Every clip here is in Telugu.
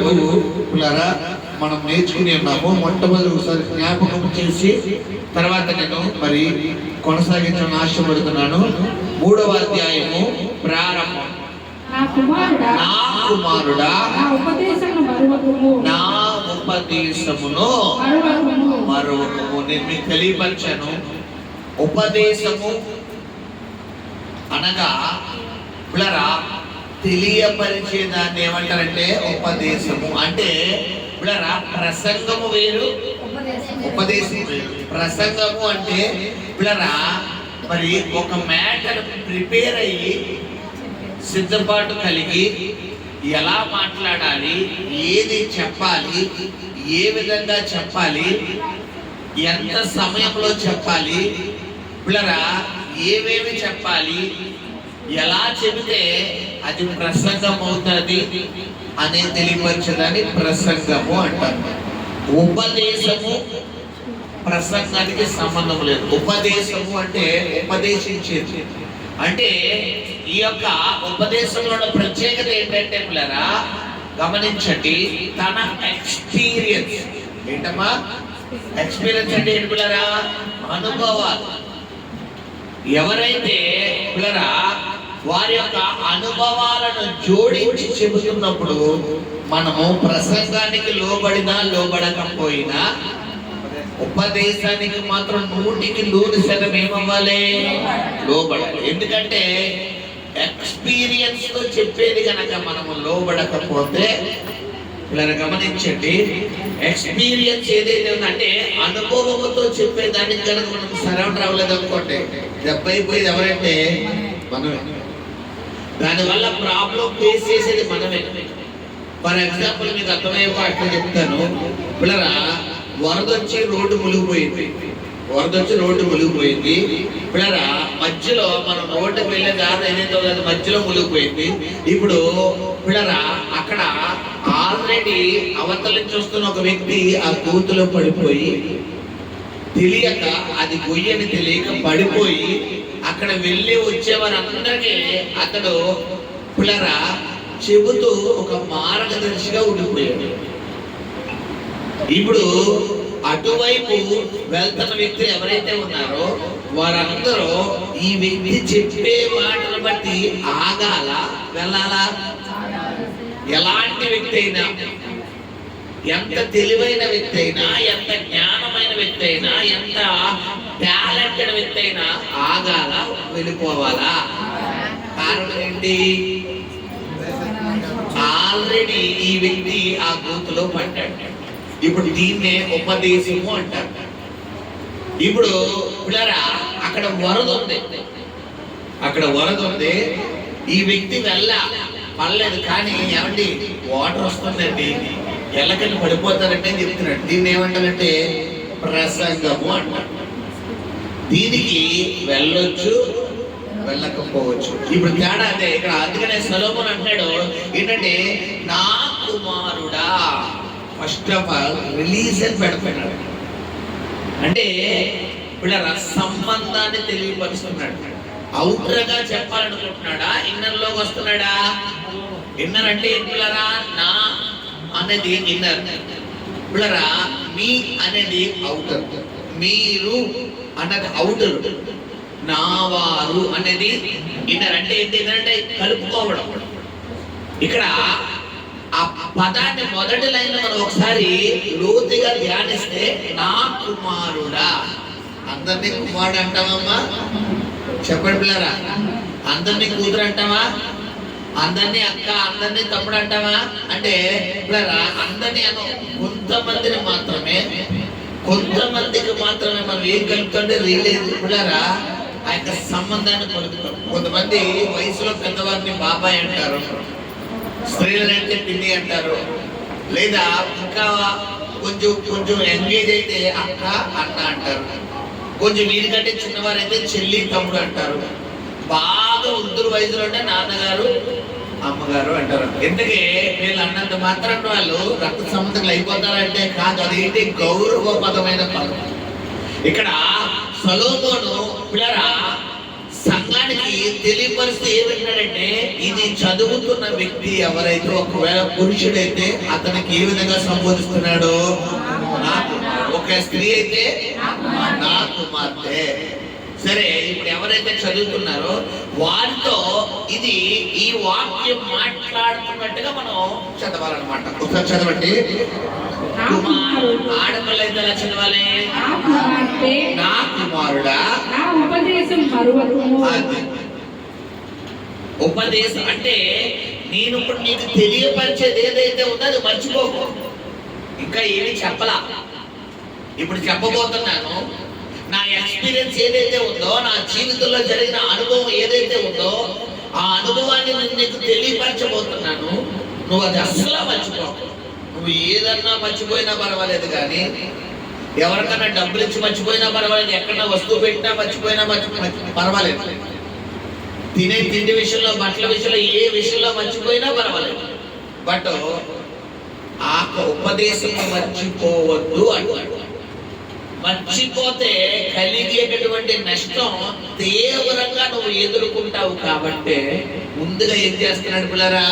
వరకు పిల్లరా మనం నేర్చుకుని ఉన్నాము. మొట్టమొదటి ఒకసారి జ్ఞాపకం చేసి తర్వాత నేను మరి కొనసాగించాలని ఆశపడుతున్నాను. 3వ అధ్యాయము ప్రారంభం. నా కుమారుడా నా ఉపదేశమును మరువకుము. నేను మీకు తెలియపరిచాను. ఉపదేశము అనగా పిల్లరా తెలియపరిచేదాన్ని ఏమంటారంటే ఉపదేశము. అంటే పిల్లరా ప్రసంగము వేరు, ఉపదేశం వేరు. ప్రసంగము అంటే పిల్లరా మరి ఒక మ్యాటర్ ప్రిపేర్ అయ్యి సిద్ధపాటు కలిగి ఎలా మాట్లాడాలి, ఏది చెప్పాలి, ఏ విధంగా చెప్పాలి, ఎంత సమయంలో చెప్పాలి, పిల్లరా ఏమేమి చెప్పాలి, ఎలా చెబితే అది ప్రసంగం అవుతుంది అని తెలియపరచదని ప్రసంగము అంటారు. ఉపదేశము ప్రసంగానికి సంబంధం లేదు. ఉపదేశము అంటే ఉపదేశించేది. అంటే ఈ యొక్క ఉపదేశంలో ప్రత్యేకత ఏంటంటే పిల్లరా గమనించండి, తన ఎక్స్పీరియన్స్. ఏంటమ్మా ఎక్స్పీరియన్స్ అంటే ఏంటి పిల్లరా? అనుభవాలు. ఎవరైతే పిల్లరా వారి యొక్క అనుభవాలను జోడించి చెబుతున్నప్పుడు మనము ప్రసంగానికి లోబడినా లోబడకపోయినా ఉపదేశానికి మాత్రం 100% ఏమవ్వాలి? లోబడాలి. ఎందుకంటే ఎక్స్పీరియన్స్ తో చెప్పేది కనుక మనము లోబడకపోతే ఇలా గమనించండి, ఎక్స్పీరియన్స్ ఏదైతే ఉందంటే అనుభవంతో చెప్పేదానికి కనుక మనం సరౌండర్ అవ్వలేదు అనుకోండి, దెబ్బైపోయేది ఎవరంటే మనమే. దానివల్ల ప్రాబ్లం ఫేస్ చేసేది మనమే. ఫర్ ఎగ్జాంపుల్ మీకు అర్థమయ్యే పాట చెప్తాను. పిల్లరా వరదొచ్చి రోడ్డు మునిగిపోయింది. పిల్లరా మధ్యలో మనం రోడ్డుకి వెళ్ళే దారి ఏదైతే కదా మధ్యలో మునిగిపోయింది. ఇప్పుడు పిల్లరా అక్కడ ఆల్రెడీ అవతల నుంచి వస్తున్న ఒక వ్యక్తి ఆ గోతులో పడిపోయి తెలియక, అది గొయ్యని తెలియక పడిపోయి అక్కడ వెళ్ళి వచ్చేవారందరికీ అతడు పిల్లరా చెబుతూ ఒక మార్గదర్శిగా ఉండిపోయాడు. ఇప్పుడు అటువైపు వెళ్తున్న వ్యక్తులు ఎవరైతే ఉన్నారో వారందరూ ఈ వ్యక్తి చెప్పే మాటను బట్టి ఆగాల, వెళ్ళాలా? ఎలాంటి వ్యక్తి అయినా, ఎంత తెలివైన వ్యక్తి అయినా, ఎంత జ్ఞానమైన వ్యక్తి అయినా, ఎంత టాలెంటెడ్ వ్యక్తి అయినా ఆగాల, వెళ్ళిపోవాలా? కారణం ఏంటి? ఆల్రెడీ ఈ వ్యక్తి ఆ గోతులో పడ్డాడు. ఇప్పుడు దీన్నే ఉపదేశము అంటారు. ఇప్పుడు పిల్లరా అక్కడ వరద ఉంది. ఈ వ్యక్తి పడలేదు, కానీ ఏమండి వాటర్ వస్తుందండి, ఎల్లకని పడిపోతారంటే అని చెప్తున్నాడు. దీన్ని ఏమంటారంటే ప్రసంగము అంటారు. దీనికి వెళ్ళొచ్చు, వెళ్ళకపోవచ్చు. ఇప్పుడు తేడా అదే ఇక్కడ. అందుకనే సొలొమోను అంటాడు ఏంటంటే నా కుమారుడా. ఫస్ట్ ఆఫ్ ఆల్ రిలీజ్ అని పెడతాడు. అంటే పిల్లల సంబంధాన్ని తెలియపరుస్తున్నాడు. అవుటర్ గా చెప్పాలనుకుంటున్నాడా, ఇన్నర్ లోకి వస్తున్నాడా? ఇన్నర్ అంటే ఏం పిల్లరా? నా అనేది ఇన్నర్. పిల్లరా మీ అనేది అవుటర్, మీరు అన్నది అవుటర్, నా వారు అనేది ఇన్నర్. అంటే ఏంటి? అంటే కలుపుకోవడం. ఇక్కడ ఆ పదాన్ని మొదటి లైన్ మనం ఒకసారి లోతుగా ధ్యానిస్తే నా కుమారుడా. అందరినీ కుమారుడు అంటావమ్మా? చెప్పండి పిల్లరా. అందరినీ కూతురు అంటావా? అందరినీ అక్క, అందరినీ తమ్ముడు అంటావా? అంటే పిల్లరా అందరినీ కొంతమందికి మాత్రమే మనం ఏం కలుపుతుంటే రిలేజ్ పిల్లరా ఆ యొక్క సంబంధాన్ని కలుపుతాం. కొంతమంది వయసులో పెద్దవారిని బాబాయ్ అంటారు, స్త్రీలంటే పిన్ని అంటారు, లేదా ఇంకా కొంచెం ఎంగేజ్ అయితే అక్క అన్న అంటారు, కొంచెం వీరికంటే చిన్నవారైతే చెల్లి తమ్ముడు అంటారు, బాగా వృద్ధుల వయసులో అంటే నాన్నగారు అమ్మగారు అంటారు. ఎందుకే వీళ్ళు అన్నంత మాత్రం వాళ్ళు రక్త సంబంధికులు అయిపోతారంటే కాదు, అదేంటి గౌరవపదమైన పదం. ఇక్కడ సొలొమోను పిల్లరా సంఘాన్ని సంఘానికి తెలియపరిస్తే ఏమంటాడంటే, ఇది చదువుతున్న వ్యక్తి ఎవరైతే ఒకవేళ పురుషుడైతే అతనికి ఏ విధంగా సంబోధిస్తున్నాడు? నాకు. ఒక స్త్రీ అయితే నా కుమార్తె. సరే, ఇప్పుడు ఎవరైతే చదువుతున్నారో వారితో ఇది ఈ వాక్యం మాట్లాడుతున్నట్టుగా మనం చదవాలన్నమాట. ఒకసారి చదవండి. ఆడపిల్ల అయితే ఎలా చదవాలి? నా కుమారుడా, నా ఉపదేశం మరువకుము. ఉపదేశం అంటే నేను ఇప్పుడు నీకు తెలియపరిచేది ఏదైతే ఉందో అది మర్చిపోకు. ఇంకా ఏమి చెప్పలా, ఇప్పుడు చెప్పబోతున్నాను. నా ఎక్స్పీరియన్స్ ఏదైతే ఉందో, నా జీవితంలో జరిగిన అనుభవం ఏదైతే ఉందో, ఆ అనుభవాన్ని నేను నీకు తెలియపరచబోతున్నాను. నువ్వు అది అస్సలు మర్చిపోకు. నువ్వు ఏదన్నా మర్చిపోయినా పర్వాలేదు, కానీ ఎవరికన్నా డబ్బులు ఇచ్చి మర్చిపోయినా పర్వాలేదు, ఎక్కడన్నా వస్తువు పెట్టినా మర్చిపోయినా పర్వాలేదు, తినే తిండి విషయంలో, బట్టల విషయంలో, ఏ విషయంలో మర్చిపోయినా పర్వాలేదు. బట్ ఆ ఉపదేశం మర్చిపోవద్దు అంటాడు. మర్చిపోతే కలిగేటటువంటి నష్టం తీవ్రంగా నువ్వు ఎదుర్కొంటావు. కాబట్టి ముందుగా ఏం చేస్తున్నాడు పిల్లరా?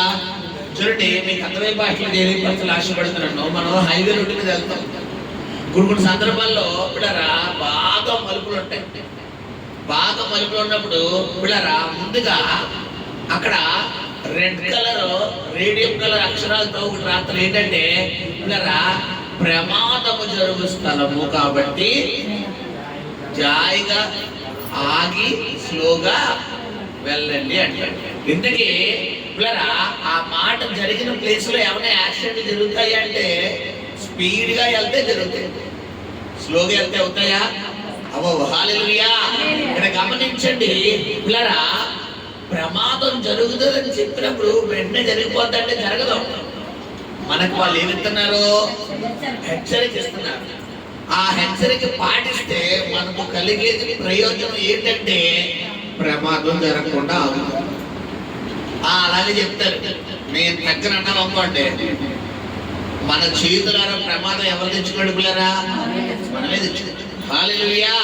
చూడండి, మీకు అర్థమై భాషలో తెలియపరచాలి ఆశపడుతున్నాను. మనం హైవే రోడ్డు మీద వెళ్తాం. కొన్ని సందర్భాల్లో పిల్లరా బాగా మలుపులు ఉంటాయి. బాగా మలుపులు ఉన్నప్పుడు పిల్లరా ముందుగా అక్కడ రెడ్ కలర్ రేడియం కలర్ అక్షరాలతో ఒకటి రాత్రి ఏంటంటే, పిల్లరా ప్రమాదము జరుగు స్థలము కాబట్టి జాయిగా ఆగి స్లోగా వెళ్ళండి అంటాడు. ఇంతకీ పిల్లరా ఆ మాట జరిగిన ప్లేస్ లో ఏమైనా యాక్సిడెంట్ జరుగుతాయి అంటే స్పీడ్ గా వెళ్తే జరుగుతాయి, స్లోగా వెళ్తే అవుతాయా? అవ్వవు. హల్లెలూయా. ఇక్కడ గమనించండి పిల్లరా, ప్రమాదం జరుగుతుందని చెప్పినప్పుడు వెంటనే జరిగిపోద్దంటే జరగదు. మనకు వాళ్ళు ఏమిస్తున్నారు? హెచ్చరిక ఇస్తున్నారు. ఆ హెచ్చరిక పాటిస్తే మనకు కలిగేది ప్రయోజనం ఏంటంటే ప్రమాదం జరగకుండా ఆగుతుంది. అలాగే చెప్తారు. నేను దగ్గర అన్నాను అనుకోండి, మన చేతులారా ప్రమాదం ఎవరు తెచ్చుకోండి పిల్లరా? మనమే తెచ్చుకోండి. హల్లెలూయా.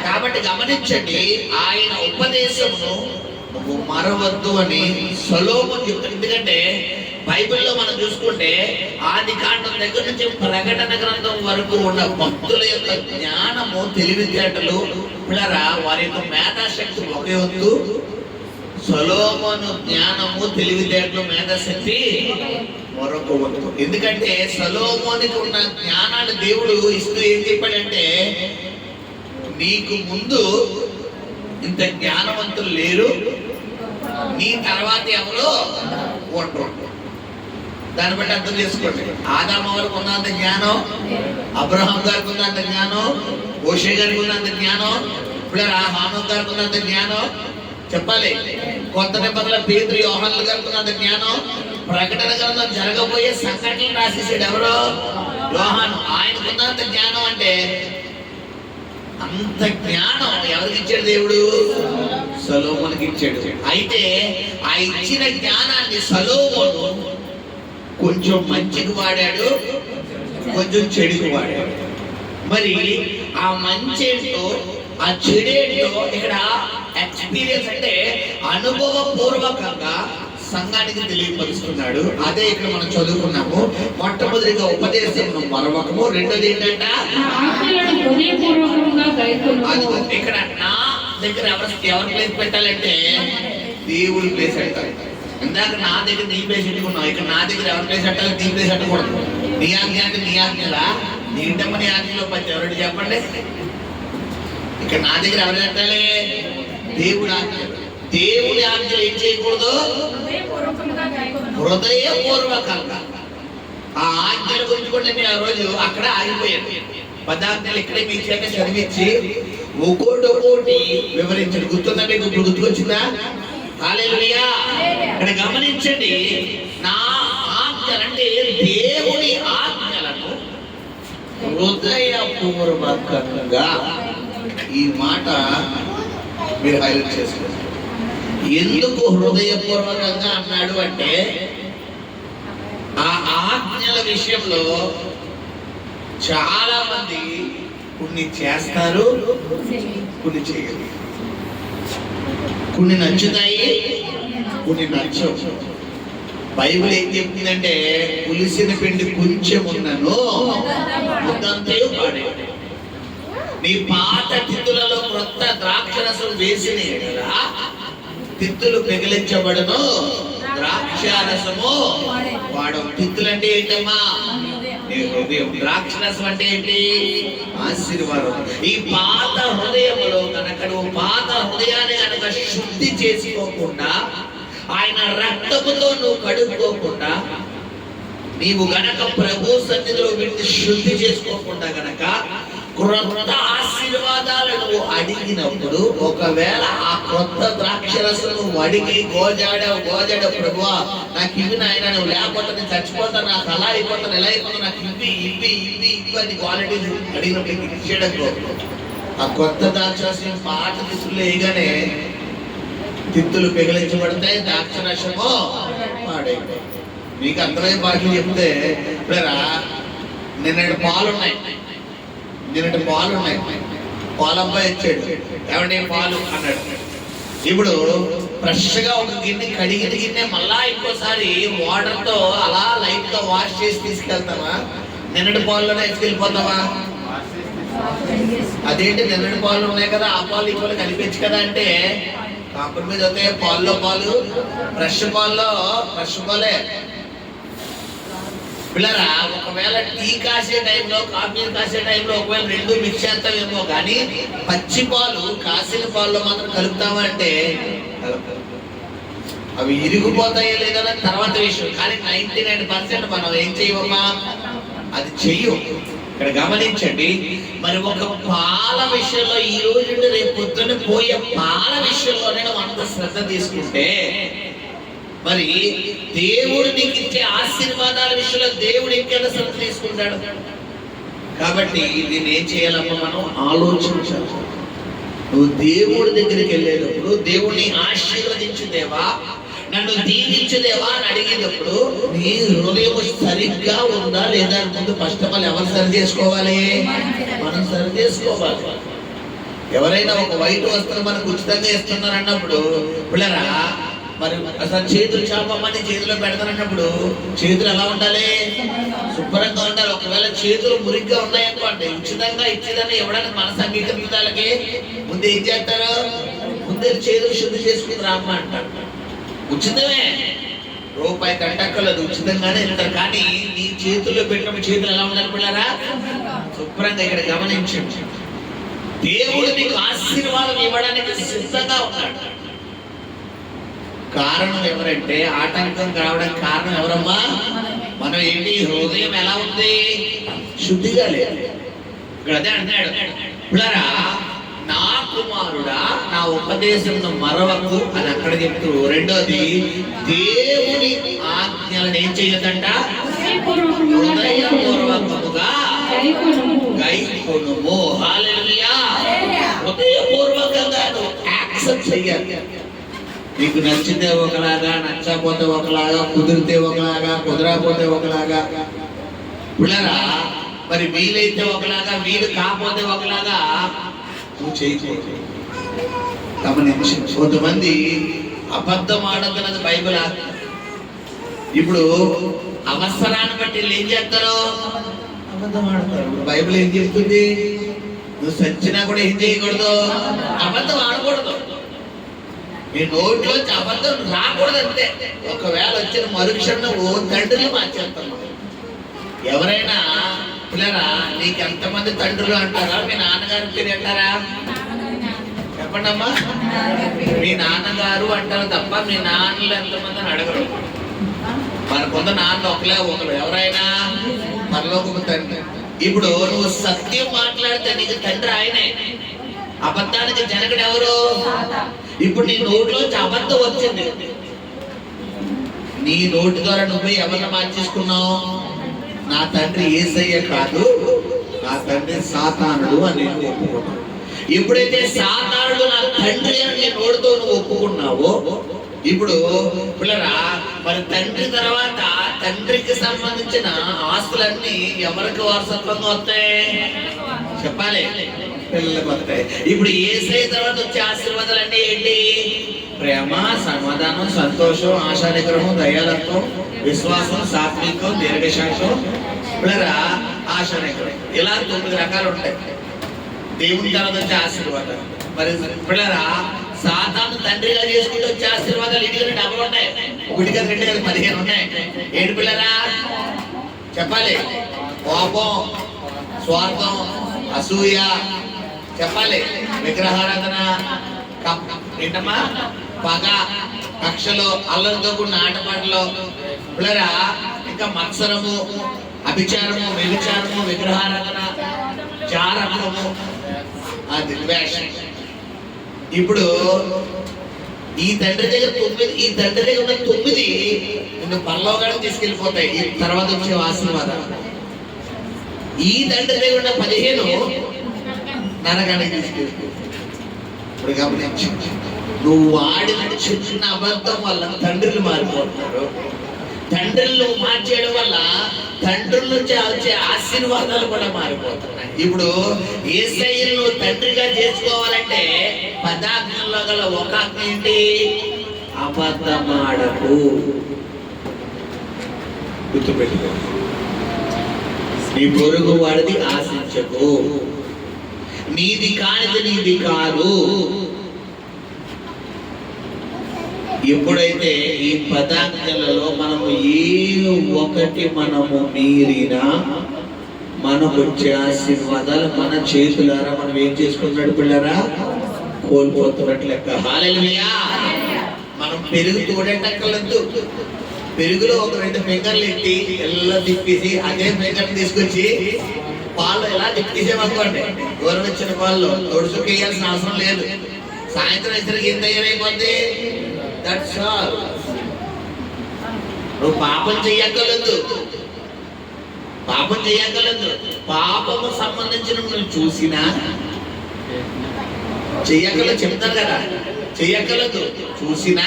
కాబట్టి గమనించండి, ఆయన ఉపదేశమును నువ్వు మరవద్దు అని సొలొమోను చెప్తాడు. ఎందుకంటే బైబిల్లో మనం చూసుకుంటే ఆది కాండం దగ్గర నుంచి ప్రకటన గ్రంథం వరకు ఉన్న భక్తుల యొక్క జ్ఞానము, తెలివితేటలు పిల్లరా, వారి యొక్క మేధాశక్తి ఒక వంతు, సొలొమోను జ్ఞానము, తెలివితేటలు, మేధాశక్తి మరొక వంతు. ఎందుకంటే సొలొమోనుకి ఉన్న జ్ఞానాన్ని దేవుడు ఇస్తూ ఏం చెప్పాడంటే, నీకు ముందు ఇంత జ్ఞానవంతులు లేరు, నీ తర్వాత ఎవరు ఉండరు. దాన్ని బట్టి అర్థం చేసుకోండి. ఆదాము వారికి ఉన్నంత జ్ఞానం, అబ్రహాం గారికి ఉన్నంత జ్ఞానం, మోషే గారికి ఉన్నంత జ్ఞానం, ఇప్పుడు హానోకు గారికి ఉన్నంత జ్ఞానం చెప్పాలి. కొత్త నిబంధనల పేతురు, యోహాను గారికి ఉన్నంత జ్ఞానం. ప్రకటన గ్రంథం జరగబోయే సంఘటనలు రాసేసాడు ఎవరు? యోహాను. ఆయనకున్నంత జ్ఞానం అంటే అంత జ్ఞానం ఎవరికి ఇచ్చాడు దేవుడు? సొలొమోనుకి ఇచ్చాడు. అయితే ఆ ఇచ్చిన జ్ఞానాన్ని సొలొమోను కొంచెం మంచికి వాడాడు, కొంచెం చెడుకు వాడాడు. మరి ఆ మంచి ఏంటో ఆ చెడేంటో ఇక్కడ ఎక్స్పీరియన్స్ అంటే అనుభవపూర్వకంగా సంఘానికి తెలియపరుస్తున్నాడు. అదే ఇక్కడ మనం చదువుకున్నాము. మొట్టమొదటిగా ఉపదేశం మరొకము, రెండోది ఏంటంట ఇక్కడ నా దగ్గర ఎవరి ప్లేస్ పెట్టాలంటే దేవుడి ప్లేస్ పెట్టాలి. ఇందాక నా దగ్గర నీ ప్లేస్ పెట్టుకున్నావు, ఇక్కడ నా దగ్గర ఎవరి ప్లేస్ పెట్టాలి? నీ ప్లేస్ పెట్టకూడదు. నీ ఆజ్ఞ అంటే నీ ఆజ్ఞలా, నీ ఇంటమ్మ నీ ఆజ్ఞలో పచ్చి ఎవరు చెప్పండి. ఇక్కడ నా దగ్గర ఎవరు పెట్టాలి? దేవుడి ఆజ్ఞ. దేవుడి ఆజ్ఞలు ఏం చేయకూడదు? హృదయపూర్వకంగా. ఆ ఆజ్ఞల గురించి కూడా నేను ఆ రోజు అక్కడ ఆగిపోయాను. పదార్థాలు ఇక్కడే మీ చేత చదివించి ఒక్కోటి వివరించాడు. గుర్తుందా మీకు? ఇప్పుడు గుర్తుకొచ్చిందా? హల్లెలూయా. ఇక్కడ గమనించండి, నా ఆజ్ఞలంటే దేవుడి ఆజ్ఞలను హృదయపూర్వకంగా. ఈ మాట మీరు హైలైట్ చేసుకోండి. ఎందుకు హృదయపూర్వకంగా అన్నాడు అంటే, ఆ ఆజ్ఞల విషయంలో చాలా మంది కొన్ని చేస్తారు, కొన్ని చేయరు. కొన్ని నచ్చుతాయి, కొన్ని నచ్చవు. బైబిల్ ఏం చెప్తుందంటే పులిసిన పిండి కొంచెం ఉన్నను ముద్దంతే పాడే. నీ పాత తిత్తులలో క్రొత్త ద్రాక్షరసం వేసిన ఎడల తిత్తులు పెగిలించబడను, ద్రాక్షారసము వాడు. తిత్తులు అంటే ఏంటమ్మా? నీ హృదయం. ద్రాక్షరసం అంటే ఏంటి? ఆశీర్వాదం. ఈ పాత హృదయములో కనుక నువ్వు పాత హృదయాన్ని కనుక శుద్ధి చేసుకోకుండా, ఆయన రక్తముతో నువ్వు కడుక్కోకుండా, నీవు గనక ప్రభు సన్నిధిలో వీటిని శుద్ధి చేసుకోకుండా గనక క్రొత్త ఆశీర్వాదాలు నువ్వు అడిగినప్పుడు, ఒకవేళ ఆ క్రొత్త ద్రాక్షరసం నువ్వు అడిగి గోజాడ ప్రభువా నాకు ఇవి నాయన, నువ్వు లేకపోతే నేను చచ్చిపోతాను, నాకు అలా అయిపోతాను, ఎలా అయిపోతాను, నాకు ఇవి ఇవి ఇవి ఇవి అని క్వాలిటీ అడిగినప్పుడు ఇచ్చేయడానికి ఆ కొత్త ద్రాక్షరసం పాత తిత్తులు వేయగానే తిత్తులు పెగిలించబడతాయి, ద్రాక్షరసము పాడైపోయి. మీకు అర్థమయ్యే పాటలు చెప్తే నిన్నటి పాలున్నాయి, పాలబ్బాయి ఇచ్చాడు, ఏమంటే పాలు అన్నాడు. ఇప్పుడు ఫ్రెష్ గా ఒక గిన్నె, కడిగిన గిన్నె మళ్ళా ఇంకోసారి వాటర్ తో అలా లైట్ గా వాష్ చేసి తీసుకెళ్తావా? నిన్నటి పాలులోనే ఎత్తుకెళ్ళిపోతావా? అదేంటి నిన్నటి పాలు ఉన్నాయి కదా, ఆ పాలు ఈ పాలు కలిపించు కదా అంటే కాంప్రమైజ్ అవుతాయి. పాల్లో పాలు, ఫ్రెష్ పాల్లో ఫ్రెష్ పాలే. పిల్లరా, ఒకవేళ టీ కాసే టైంలో, కాఫీ కాసే టైంలో ఒకవేళ రెండు మిక్స్ చేస్తామేమో, కానీ పచ్చి పాలు కాసిన పాల్లో మాత్రం కలుపుతామా అంటే అవి ఇరిగిపోతాయో లేదో తర్వాత విషయం. కానీ 99% మనం ఏం చేయవమ్మా, అది చెయ్యం. ఇక్కడ గమనించండి, మరి ఒక పాల విషయంలో ఈ రోజు నుండి రేపు పొద్దున్న పోయే పాల విషయంలోనే అంత శ్రద్ధ తీసుకుంటే, మరి దేవుడు నీకు ఇచ్చే ఆశీర్వాదాల విషయంలో దేవుడు ఇంకెంత శ్రద్ధ తీసుకుంటాడు. కాబట్టి దీన్ని ఏం చేయాలమ్మా, మనం ఆలోచించాలి. నువ్వు దేవుడి దగ్గరికి వెళ్ళేటప్పుడు, దేవుడిని ఆశీర్వదించుదేవా, నన్ను దీవించుదేవా అని అడిగేటప్పుడు నీ హృదయం సరిగ్గా ఉందా లేదా అని ముందు ఫస్ట్ ఆఫ్ ఆల్ ఎవరు సరి చేసుకోవాలి? మనం సరి చేసుకోవాలి. ఎవరైనా ఒక వైట్ వస్త్రం మనకు ఉచితంగా ఇస్తున్నారు అన్నప్పుడు, పిల్లరా మరి అసలు చేతులు చాపమని చేతిలో పెడతానన్నప్పుడు చేతులు ఎలా ఉండాలి? శుభ్రంగా ఉండాలి. ఒకవేళ చేతులు మురిగ్గా ఉన్నాయనుకోండి, ఉచితంగా ఇచ్చేదాన్ని ఎవడైనా మనసు అంగీకరించాలకి ముందు ఏం చేస్తారు? ముందే చేతులు శుద్ధి చేసుకుని రామ్మ అంటారు. ఉచితమే, రూపాయి కట్టక్కర్లేదు, ఉచితంగానే ఇస్తారు. కానీ నీ చేతుల్లో పెట్టిన చేతులు ఎలా ఉండాలి పిల్లరా? శుభ్రంగా. ఇక్కడ గమనించండి, దేవుడు నీకు ఆశీర్వాదం ఇవ్వడానికి సిద్ధంగా ఉన్నాడు. కారణం ఎవరంటే, ఆటంకం కావడానికి కారణం ఎవరమ్మా? మనం ఏంటి? హృదయం ఎలా ఉంది? శుద్ధిగా లేదు. ఇక్కడ అదే అంటున్నాడు, పిల్లరా నా కుమారుడా నా ఉపదేశం మరవకు అని అక్కడ చెప్తూ, రెండోది దేవుని ఆజ్ఞలను ఏం చేయొద్దంట? హృదయపూర్వకముగా గైకొనుము. హల్లెలూయా. హృదయపూర్వకంగా యాక్సెప్ట్ చెయ్యాలి. నీకు నచ్చితే ఒకలాగా, నచ్చకపోతే ఒకలాగా, కుదిరితే ఒకలాగా, కుదరకపోతే ఒకలాగా. పిల్లరా మరి వీలైతే ఒకలాగా, వీలు కాకపోతే ఒకలాగా నువ్వు చేయకూడదు. గమనించి, కొంతమంది అబద్ధం ఆడతున్నది బైబిల్. ఇప్పుడు అవసరాన్ని బట్టి ఏం చేస్తారు? అబద్ధం ఆడతారు. బైబిల్ ఏం చెప్తుంది? నువ్వు సచ్చినా కూడా ఏం చేయకూడదు? అబద్ధం ఆడకూడదు. నీ నోట్లోంచి అబద్ధం రాకూడదు అంతే. ఒకవేళ వచ్చిన మరుక్షణం నువ్వు తండ్రిని మార్చేస్తాను. ఎవరైనా పిల్లరా నీకు ఎంతమంది తండ్రులు అంటారా? మీ నాన్నగారి పేరు అంటారా? చెప్పండి అమ్మా. మీ నాన్నగారు అంటారు తప్ప మీ నాన్నలు ఎంతమంది అని అడగరు. మనకున్న నాన్న ఒకరు. ఎవరైనా పరలోకపు తండ్రి. ఇప్పుడు నువ్వు సత్యం మాట్లాడితే నీకు తండ్రి ఆయనే, అబద్ధానికి జనకుడు ఎవరు? ఇప్పుడు నీ నోట్లోంచి అబద్ధం వచ్చింది, నీ నోటి ద్వారా నువ్వే ఎవరిని మార్చేసుకున్నావు? నా తండ్రి యేసయ్య కాదు, నా తండ్రి సాతానుడు అని ఒప్పుకున్నావు. ఎప్పుడైతే సాతానుడు నా తండ్రి అని నోటితో నువ్వు ఒప్పుకున్నావో, ఇప్పుడు పిల్లరా మరి తండ్రి తర్వాత తండ్రికి సంబంధించిన ఆస్తులన్నీ ఎవరికి వారసత్వంగా వస్తాయి చెప్పాలి? పిల్లలకు వస్తాయి. ఇప్పుడు యేసయ్య తర్వాత వచ్చే ఆశీర్వాదాలన్నీ ఏంటి? ప్రేమ, సమాధానం, సంతోషం, ఆశా నిగ్రహం, దయాలత్వం, విశ్వాసం, సాత్వికం, దీర్ఘశాంతం, పిల్లరా ఆశా నిగ్రహం. ఇలా 9 రకాలు ఉంటాయి దేవుని తర్వాత వచ్చే ఆశీర్వాదాలు. మరి పిల్లరా సాతాను తండ్రిగా చేసుకుంటూ వచ్చే ఆశీర్వాదాలు ఇంటికి డబ్బులు ఉంటాయి. 1 కాదు 2 కాదు 15 ఉన్నాయి. ఏంటి పిల్లరా చెప్పాలి? కోపం, స్వార్థం, అసూయ, చెప్పాలి విగ్రహారాధన, ఏంటమ్మా పగ, కక్షలు, అల్లరితో కూడిన ఆటపాటలు, పిల్లరా ఇంకా మత్సరము, అభిచారము, వ్యభిచారము, విగ్రహారాధన, చారత్వము, అది ద్వేషం. ఇప్పుడు ఈ తండ్రి దగ్గర 9, ఈ తండ్రి దగ్గర ఉన్న 9 నిన్ను పరలోకానికి తీసుకెళ్ళిపోతాయి. ఈ తర్వాత వచ్చే ఆశీర్వాదాలు. ఈ తండ్రి దగ్గర ఉన్న 15 నరకానికి తీసుకెళ్ళిపోతాయి. ఇప్పుడు గమనించు, నువ్వు వాడిన చిన్న అబద్ధం వల్ల తండ్రులు మారిపోతున్నారు. తండ్రులు మార్చేయడం వల్ల తండ్రుల నుంచి వచ్చే ఆశీర్వాదాలు కూడా మారిపోతున్నాయి. ఇప్పుడు యేసయ్యను నువ్వు తండ్రిగా చేసుకోవాలంటే 10 ఆజ్ఞల్లో గల ఒక ఆజ్ఞ ఏంటి? అబద్ధమాడకు. గుర్తుపెట్టుకో. నీ పొరుగు వాడిది ఆశించకు. నీది కానిది నీది కాదు. ఎప్పుడైతే ఈ 10 ఆజ్ఞలలో మనము ఏ ఒకటి మనము మీరినా మనకు వచ్చే ఆశీర్వాదాలు మన చేతులారా మనం ఏం చేసుకున్నట్టు పిల్లరా కోల్పోతున్నట్లు లెక్క. హల్లెలూయా. మనం పెరుగు తోడేటక్కర్లేదు. పెరుగులో ఒక 2 ఫింగర్లు ఎట్టి ఎలా తిప్పేసి అదే ఫింగర్ తీసుకొచ్చి పాలు ఎలా తిప్పేసామనుకోండి, దూరం వచ్చిన పాలు తొడుచుకేయాల్సిన అవసరం లేదు. సాయంత్రం ఇద్దరికి ఏం తయారైపోద్ది? That's all. నువ్వు పాపం చెయ్యగలదు, పాపం చెయ్యగలదు. పాపము సంబంధించిన నువ్వు చూసినా చెయ్యగలదు, చెప్తారు కదా, చెయ్యగలదు. చూసినా,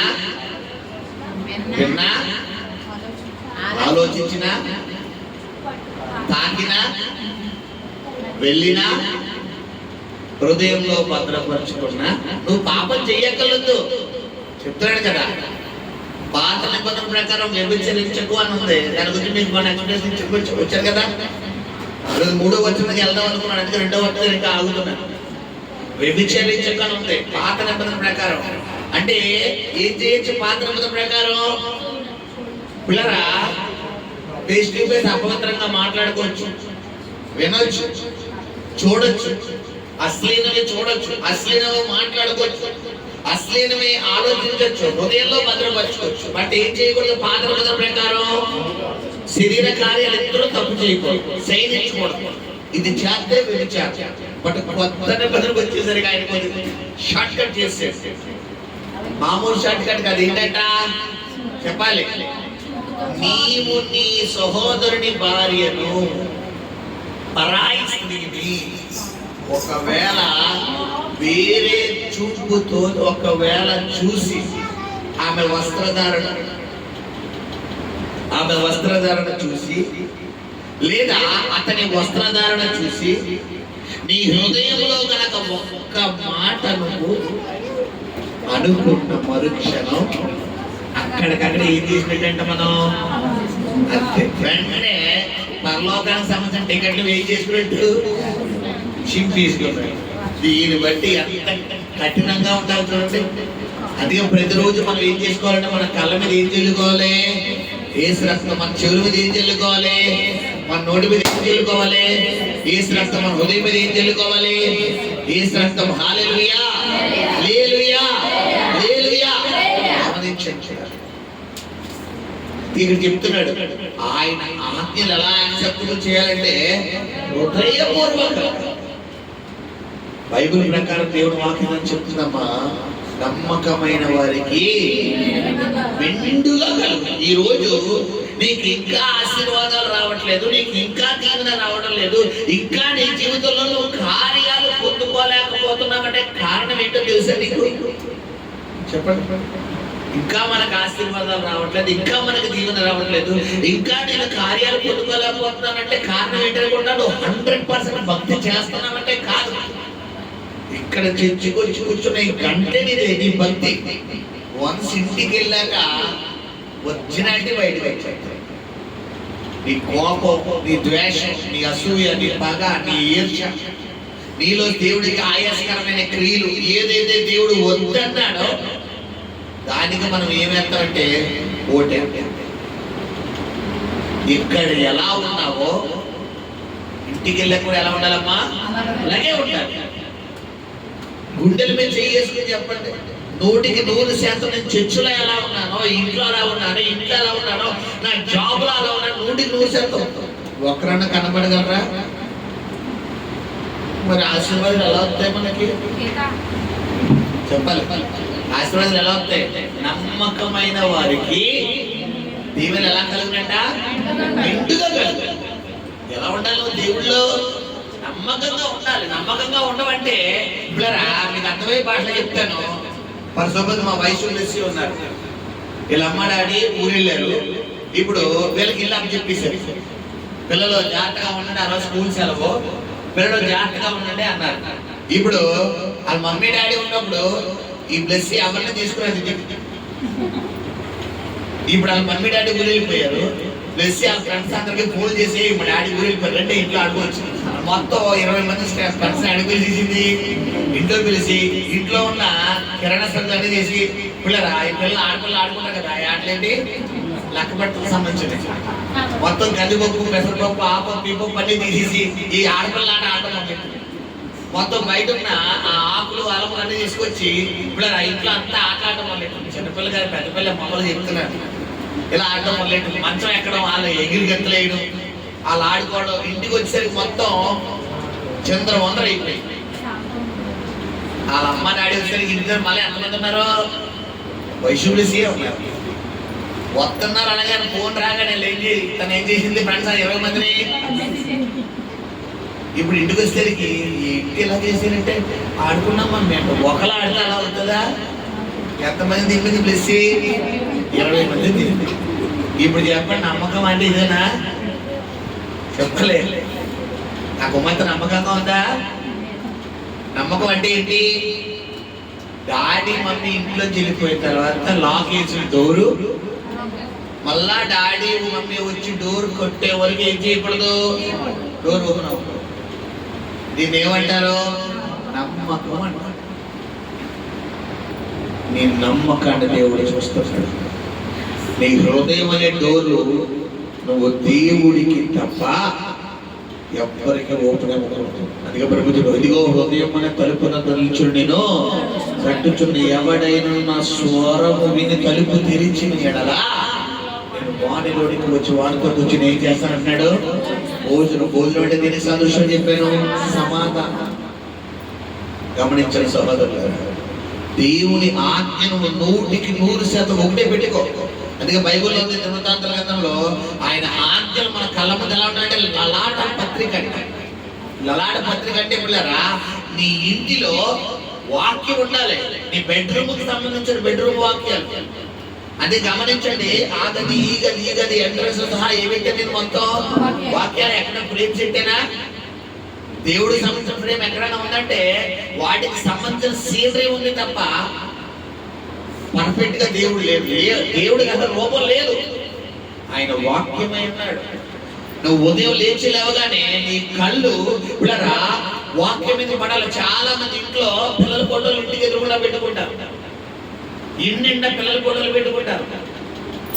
విన్నా, ఆలోచించినా, తాకినా, వెళ్ళినా, హృదయంలో భద్రపరుచుకున్నా నువ్వు పాపం చెయ్యగలదు. చెప్తున్నాడు కదా, పాత నిబంధన ప్రకారం వ్యభిచరించకు అని ఉంది. దాని గురించి మీకు మన ఎక్స్ప్రెషన్ వచ్చారు కదా. 3వ వచనానికి వెళ్దాం అనుకున్నాను, అందుకే 2వ వచనం ఇంకా ఆగుతున్నాను. వ్యభిచరించకు అని ఉంది పాత నిబంధన ప్రకారం. అంటే ఏం చేయొచ్చు పాత నిబంధన ప్రకారం? పిల్లరా ఫేస్ టు ఫేస్ అపవిత్రంగా మాట్లాడుకోవచ్చు, వినొచ్చు, చూడొచ్చు, అశ్లీలమే చూడొచ్చు, అశ్లీలమే మాట్లాడుకోవచ్చు, అశ్లీలమే ఆలోచించవచ్చు, హృదయంలో భద్రపరచుకోవచ్చు. బట్ ఏం చేయకూడదు పాత నిబంధన ప్రకారం? శరీర కార్యాలు ఎప్పుడు తప్పు చేయకూడదు, సైనించకూడదు. ఇది చేస్తే వ్యభిచారం. బట్ కొత్త నిబంధనకు వచ్చేసరికి ఆయన షార్ట్ కట్ చేసేసి, మామూలు షార్ట్ కట్ కాదు. ఏంటంట చెప్పాలి? నీవు నీ సహోదరుని భార్యను పరాయి స్త్రీని ఒకవేళ వేరే చూపుతో ఒకవేళ చూసి ఆమె వస్త్రధారణ చూసి లేదా అతని వస్త్రధారణ చూసి నీ హృదయంలో గనక ఒక్క మాట నువ్వు అనుకున్న మరుక్షణం అక్కడికక్కడ ఏం చేసినట్టంటే మనం వెంటనే పరలోకానికి సంబంధించిన టికెట్లు ఏం చేసుకున్నట్టు చింపేసుకున్నాడు. దీన్ని బట్టి ఎంత కఠినంగా ఉండాలి చూడండి. అదే ప్రతిరోజు మనం ఏం చేసుకోవాలంటే మన కళ్ళ మీద ఏం చల్లుకోవాలి? ఏసు రక్తం. మన చెవుల మీద ఏం చల్లుకోవాలి? మన నోటి మీద ఏం చల్లుకోవాలి? ఏసు రక్తం. మన హృదయం మీద ఏం చల్లుకోవాలి? ఏసు రక్తం. హల్లెలూయా, హల్లెలూయా, హల్లెలూయా. గమనించండి, ఇక్కడ చెప్తున్నాడు ఆయన ఆజ్ఞలు ఎలా యాక్సెప్ట్ చేయాలంటే హృదయపూర్వకంగా. బైబిల్ ప్రకారం దేవుడు వాక్యం చెప్తుందమ్మా, నమ్మకమైన వారికి మెండుగా కలుగు. ఈ రోజు నీకు ఇంకా ఆశీర్వాదాలు రావట్లేదు, నీకు ఇంకా దీవెన రావడం లేదు, ఇంకా నీ జీవితంలో నువ్వు కార్యాలు పొందుకోలేకపోతున్నావంటే కారణం ఏంటో తెలుసా నీకు? చెప్పండి. ఇంకా మనకు ఆశీర్వాదాలు రావట్లేదు, ఇంకా మనకు దీవెన రావట్లేదు, ఇంకా నేను కార్యాలు పొందుకోలేకపోతున్నానంటే కారణం ఏంటనుకుంటా, నువ్వు 100% భక్తి చేస్తున్నావంటే కాదు. ఇక్కడ చర్చికొచ్చి కూర్చున్న ఈ గంటే నీ భక్తి. వన్స్ ఇంటికి వెళ్ళాక ఒరిజినాలిటీ బయటకు వచ్చాయి. నీ కోపం, నీ ద్వేషం, నీ అసూయ, నీ పగ, నీ ఈర్ష్య, నీలో దేవుడికి ఆయాసకరమైన క్రియలు, ఏదైతే దేవుడు వద్దన్నాడో దానికి మనం ఏమేస్తామంటే ఓటే. ఇక్కడ ఎలా ఉన్నావో ఇంటికి వెళ్ళక కూడా ఎలా ఉండాలమ్మా, అలాగే ఉండాలి. గుండెల మీద చేసుకుని చెప్పండి, 100% నేను చర్చిలో ఎలా ఉన్నానో, ఇంట్లో ఎలా ఉన్నానో, ఇంట్లో ఎలా ఉన్నానో, నా జాబ్లో ఎలా ఉన్నాను, 100% ఒకరన్నా కనబడగలరా? మరి ఆశీర్వాదాలు ఎలా వస్తాయి మనకి చెప్పాలి. ఆశీర్వాదాలు ఎలా వస్తాయి? నమ్మకమైన వారికి దీవెన ఎలా కలుగునట? నిండుగా కలుగు. ఎలా ఉండాలి దేవుళ్ళు? నమ్మకంగా ఉండాలి. నమ్మకంగా ఉండమంటే ఇప్పుడరా మీకు అర్థమయ్యే భాషలో చెప్తాను. పరిశోభత మా వయసు ఉన్నారు, వీళ్ళ అమ్మ డాడీ ఊరు వెళ్ళారు. ఇప్పుడు వీళ్ళకి ఇల్లు అని చెప్పేశారు, పిల్లలు జాగ్రత్తగా ఉండండి, ఆ రోజు స్కూల్ సెలవు, పిల్లలు జాగ్రత్తగా ఉండండి అన్నారు. ఇప్పుడు వాళ్ళ మమ్మీ డాడీ ఉన్నప్పుడు ఈ బ్లెస్ ఎవరిని తీసుకునేది. ఇప్పుడు వాళ్ళ మమ్మీ డాడీ ఊరు వెళ్ళిపోయారు, ప్లస్ వాళ్ళ ఫ్రెండ్స్ అందరికి ఫోన్ చేసి మా డాడీ ఊరు వెళ్ళిపోయారు అంటే ఇంట్లో ఆడుకోవచ్చు. మొత్తం 20 మంది ఫ్రెండ్స్ అడుగులు తీసింది, ఇంట్లో పిలిచి ఇంట్లో ఉన్న కిరాణా సరుకులు అన్ని చేసి పిల్లరా ఈ పిల్లలు ఆడపిల్లలు ఆడుకుంటారు కదా, ఆటలేంటి లెక్కపట్టుకు సంబంధించింది మొత్తం కందిపప్పు, పెసరపప్పు, ఆ పప్పు, ఈ పప్పు అన్ని తీసేసి ఈ ఆడపిల్ల ఆడటం మొత్తం బయట ఉన్న ఆ ఆకులు అలములు అన్ని తీసుకొచ్చి పిల్లరా ఇంట్లో అంతా ఆటలాడటం మొదలెట్టింది. చిన్నపిల్ల గారు పెద్ద పిల్ల మమ్మల్ని చెప్తున్నారు, ఇలా ఆడటం మొదలెట్టింది. మంచం ఎక్కడం, వాళ్ళు ఎగిరి గంతులేయడం, వాళ్ళు ఆడుకోవడం. ఇంటికి వచ్చేసరికి మొత్తం చంద్రవందర అయిపోయి. వాళ్ళ అమ్మ డాడీ వచ్చేసరికి ఇంటి మళ్ళీ ఎంతమంది ఉన్నారు? వైశుభ్రసి ఉన్నారు. వస్తున్నారు అనగానే ఫోన్ రాగానే తను ఏం చేసింది ఫ్రెండ్స్ 20 మందిని. ఇప్పుడు ఇంటికి వచ్చేసరికి ఇంటి ఎలా చేశారంటే ఆడుకున్నాం మనం, మేము ఒకలా ఆడితే అలా అవుతుందా? ఎంతమంది తింటుంది ప్లస్ 20 మంది తింది. ఇప్పుడు చెప్పండి, నమ్మకం అంటే ఇదేనా? చెప్పలే. నా కుమార్తె నమ్మకంగా ఉందా? నమ్మకం అంటే ఏంటి? డాడీ మమ్మీ ఇంట్లో వెళ్ళిపోయిన తర్వాత లాక్ వేసిన డోరు, మళ్ళా డాడీ మమ్మీ వచ్చి డోర్ కొట్టే వరకు ఏం చేయకూడదు, డోర్ ఓపెన్ అవ్వకూడదు. దీన్ని ఏమంటారు? నమ్మకం అంటారు. నీ నమ్మకాన్ని దేవుడు చూస్తున్నాడు. నీ హృదయం అనే డోరు నువ్వు దేవుడికి తప్ప ఎవ్వరికి ఓపెన్ అవ్వకూడదు. అందుకే ప్రభుత్వం ఇదిగో హృదయం అనే తలుపున తలుచుడు నేను కట్టుచున్న ఎవడైనా నా స్వరము విని తలుపు తెరిచిన ఎడలా నేను వానిలోనికి వచ్చి వానితో కూర్చుని ఏం చేస్తానంటున్నాడు? భోజనం అంటే దీనికి సంతోషం చెప్పాను, సమాధానం. గమనించండి సహోదరులు, దేవుని ఆజ్ఞను 100% ఒకటే పెట్టుకో. అందుకే బైబిల్లో ఉంది దినవృత్తాంతాల గ్రంథంలో ఆయన ఆజ్ఞలు మన కళ్ళ ముందు ఎలా ఉంటాయంటే లలాట పత్రిక అంటే. లలాట పత్రిక అంటే పిల్లరా నీ ఇంటిలో వాక్యం ఉండాలి. నీ బెడ్రూమ్ కి సంబంధించిన బెడ్రూమ్ వాక్యాలు. అది గమనించండి. ఆ గది, ఈ గది, ఈ గది ఎంట్రన్స్ సహా ఏమిటంటే నేను మొత్తం వాక్యాలు ఎక్కడ ఫ్రేమ్ పెట్టేనా? దేవుడికి సంబంధించిన ఫ్రేమ్ ఎక్కడైనా ఉందంటే వాటికి సంబంధించిన సీనరీ ఉంది తప్ప పర్ఫెక్ట్ గా దేవుడు లేదు. దేవుడికి అసలు రూపం లేదు, ఆయన వాక్యమై ఉన్నాడు. నువ్వు ఉదయం లేచి లేవగానే నీ కళ్ళు పిల్లరా వాక్యం మీద పడాలి. చాలా మంది ఇంట్లో పిల్లల ఫోటోలు ఇంటికి ఎదురుకుండా పెట్టుకుంటారు, ఇంటిండా పిల్లల ఫోటోలు పెట్టుకుంటారు.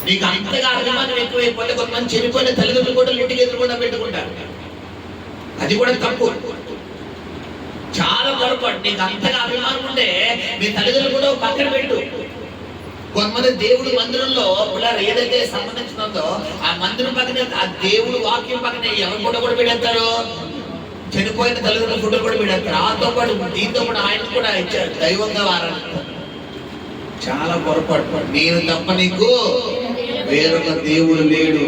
నీకు అంతగా అభిమానం ఎక్కువైపోతే కొంతమంది చనిపోయిన తల్లిదండ్రుల ఫోటోలు ఇంటికి ఎదురుకుండా పెట్టుకుంటారు. అది కూడా తప్పు, చాలా పొరపాటు. నీకు అంతగా అభిమానం ఉంటే మీ తల్లిదండ్రులు కూడా పక్కన పెట్టు. కొంతమంది దేవుడి మందిరంలో పిల్లలు ఏదైతే సంబంధించిందో ఆ మందిరం పక్కన ఆ దేవుడు వాక్యం పక్కన ఎవరి ఫోటో కూడా పెడతారు? చనిపోయిన తల్లిదండ్రుల ఫోటో కూడా పెడతారు. ఆతో పాటు దీంతో కూడా ఆయన కూడా ఇచ్చారు, దైవంగా వారంటారు. చాలా పొరపాటు. నేను తప్ప నీకు వేరొక దేవుడు లేడు.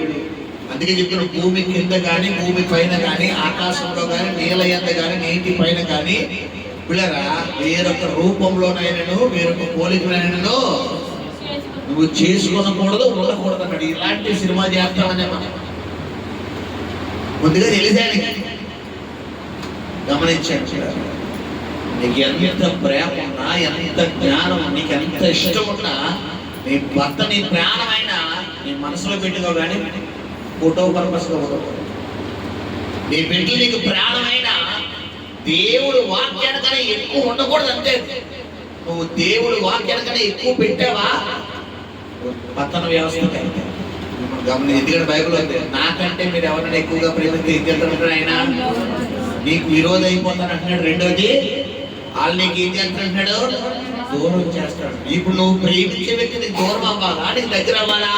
అందుకే చెప్పిన భూమి కింద కానీ, భూమి పైన కానీ, ఆకాశంలో కానీ, నీళ్ళ యందు కానీ, నీటి పైన కానీ పిల్లరా వేరొక రూపంలోనైనను వేరొక పోలికలైనను నువ్వు చేసుకోనకూడదు, ఉండకూడదు అన్నాడు. ఇలాంటి సినిమా చేస్తామనే మనం ముందుగా తెలిసాను. గమనించాను. నీకు ఎంత ప్రేమ ఉన్నా, ఎంత జ్ఞానం, నీకు ఎంత ఇష్టం ఉన్నా, నీ భర్త నీ ప్రాణమైన నీ మనసులో పెట్టుకో కానీ ఫోటో పర్పస్గా ఉండకూడదు. నీ బిడ్డలు నీకు ప్రాణమైన దేవుడు వాక్యానికన్నా ఎక్కువ ఉండకూడదు. అంతే. నువ్వు దేవుడు వాక్యానికన్నా ఎక్కువ పెట్టావా పతన వ్యవస్థ. గమని ఎందుకంటే బైబిల్ ఉంది, నాకంటే మీరు ఎవరైనా ఎక్కువగా ప్రేమిస్తే ఇంకెంటారు ఆయన నీకు విరోధం అయిపోతాను అంటున్నాడు. రెండోది వాళ్ళు నీకు ఏం చేస్తాడు, దూరం చేస్తాడు. ఇప్పుడు నువ్వు ప్రేమించే వ్యక్తి నీకు దూరం అవ్వాలా, నీకు దగ్గర అవ్వాలా?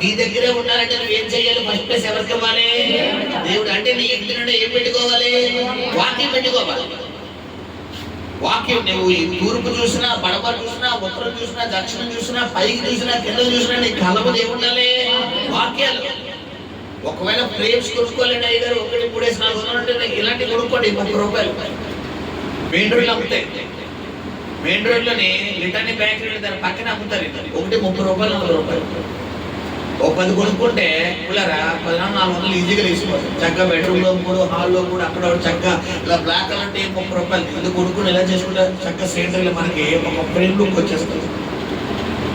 నీ దగ్గరే ఉండాలంటే నువ్వేం చేయాలి? ఫస్ట్ ప్లేస్ ఎవరికి ఇవ్వాలి? దేవుడు. అంటే నీ ఇంటి నుండి ఏం పెట్టుకోవాలి? వాక్యం పెట్టుకోవాలి. వాక్యం. నువ్వు ఈ తూర్పు చూసినా, పడమర చూసినా, ఉత్తరం చూసినా, దక్షిణం చూసినా, పైకి చూసినా, కింద చూసినా నీ కళ్ళ ఏముండాలి? వాక్యాలు. ఒకవేళ ఫ్రేమ్స్ కొనుక్కోలేండి అయ్యారు, 1, 3, 4 వందలు ఇలాంటివి కొనుక్కోండి. 30 రూపాయలు మెయిన్ రోడ్లు అమ్ముతాయి. మెయిన్ రోడ్లోని లిటర్ని బ్యాకరీ దాని పక్కన అమ్ముతారు. 1 30 రూపాయలు, 40 రూపాయలు. ఒక 10 కొనుక్కుంటే పిల్లరా 1400 ఈజీగా వేసుకోవచ్చు. చక్కగా బెడ్రూమ్లో కూడా, హాల్లో కూడా, అక్కడ చక్కగా ఇలా బ్లాక్ కలర్ అంటే 30 రూపాయలు. ఇది కొనుక్కుని ఎలా చేసుకుంటే చక్కగా సేంటర్లో మనకి ఒక ఫ్రేమ్ లుక్ వచ్చేస్తుంది.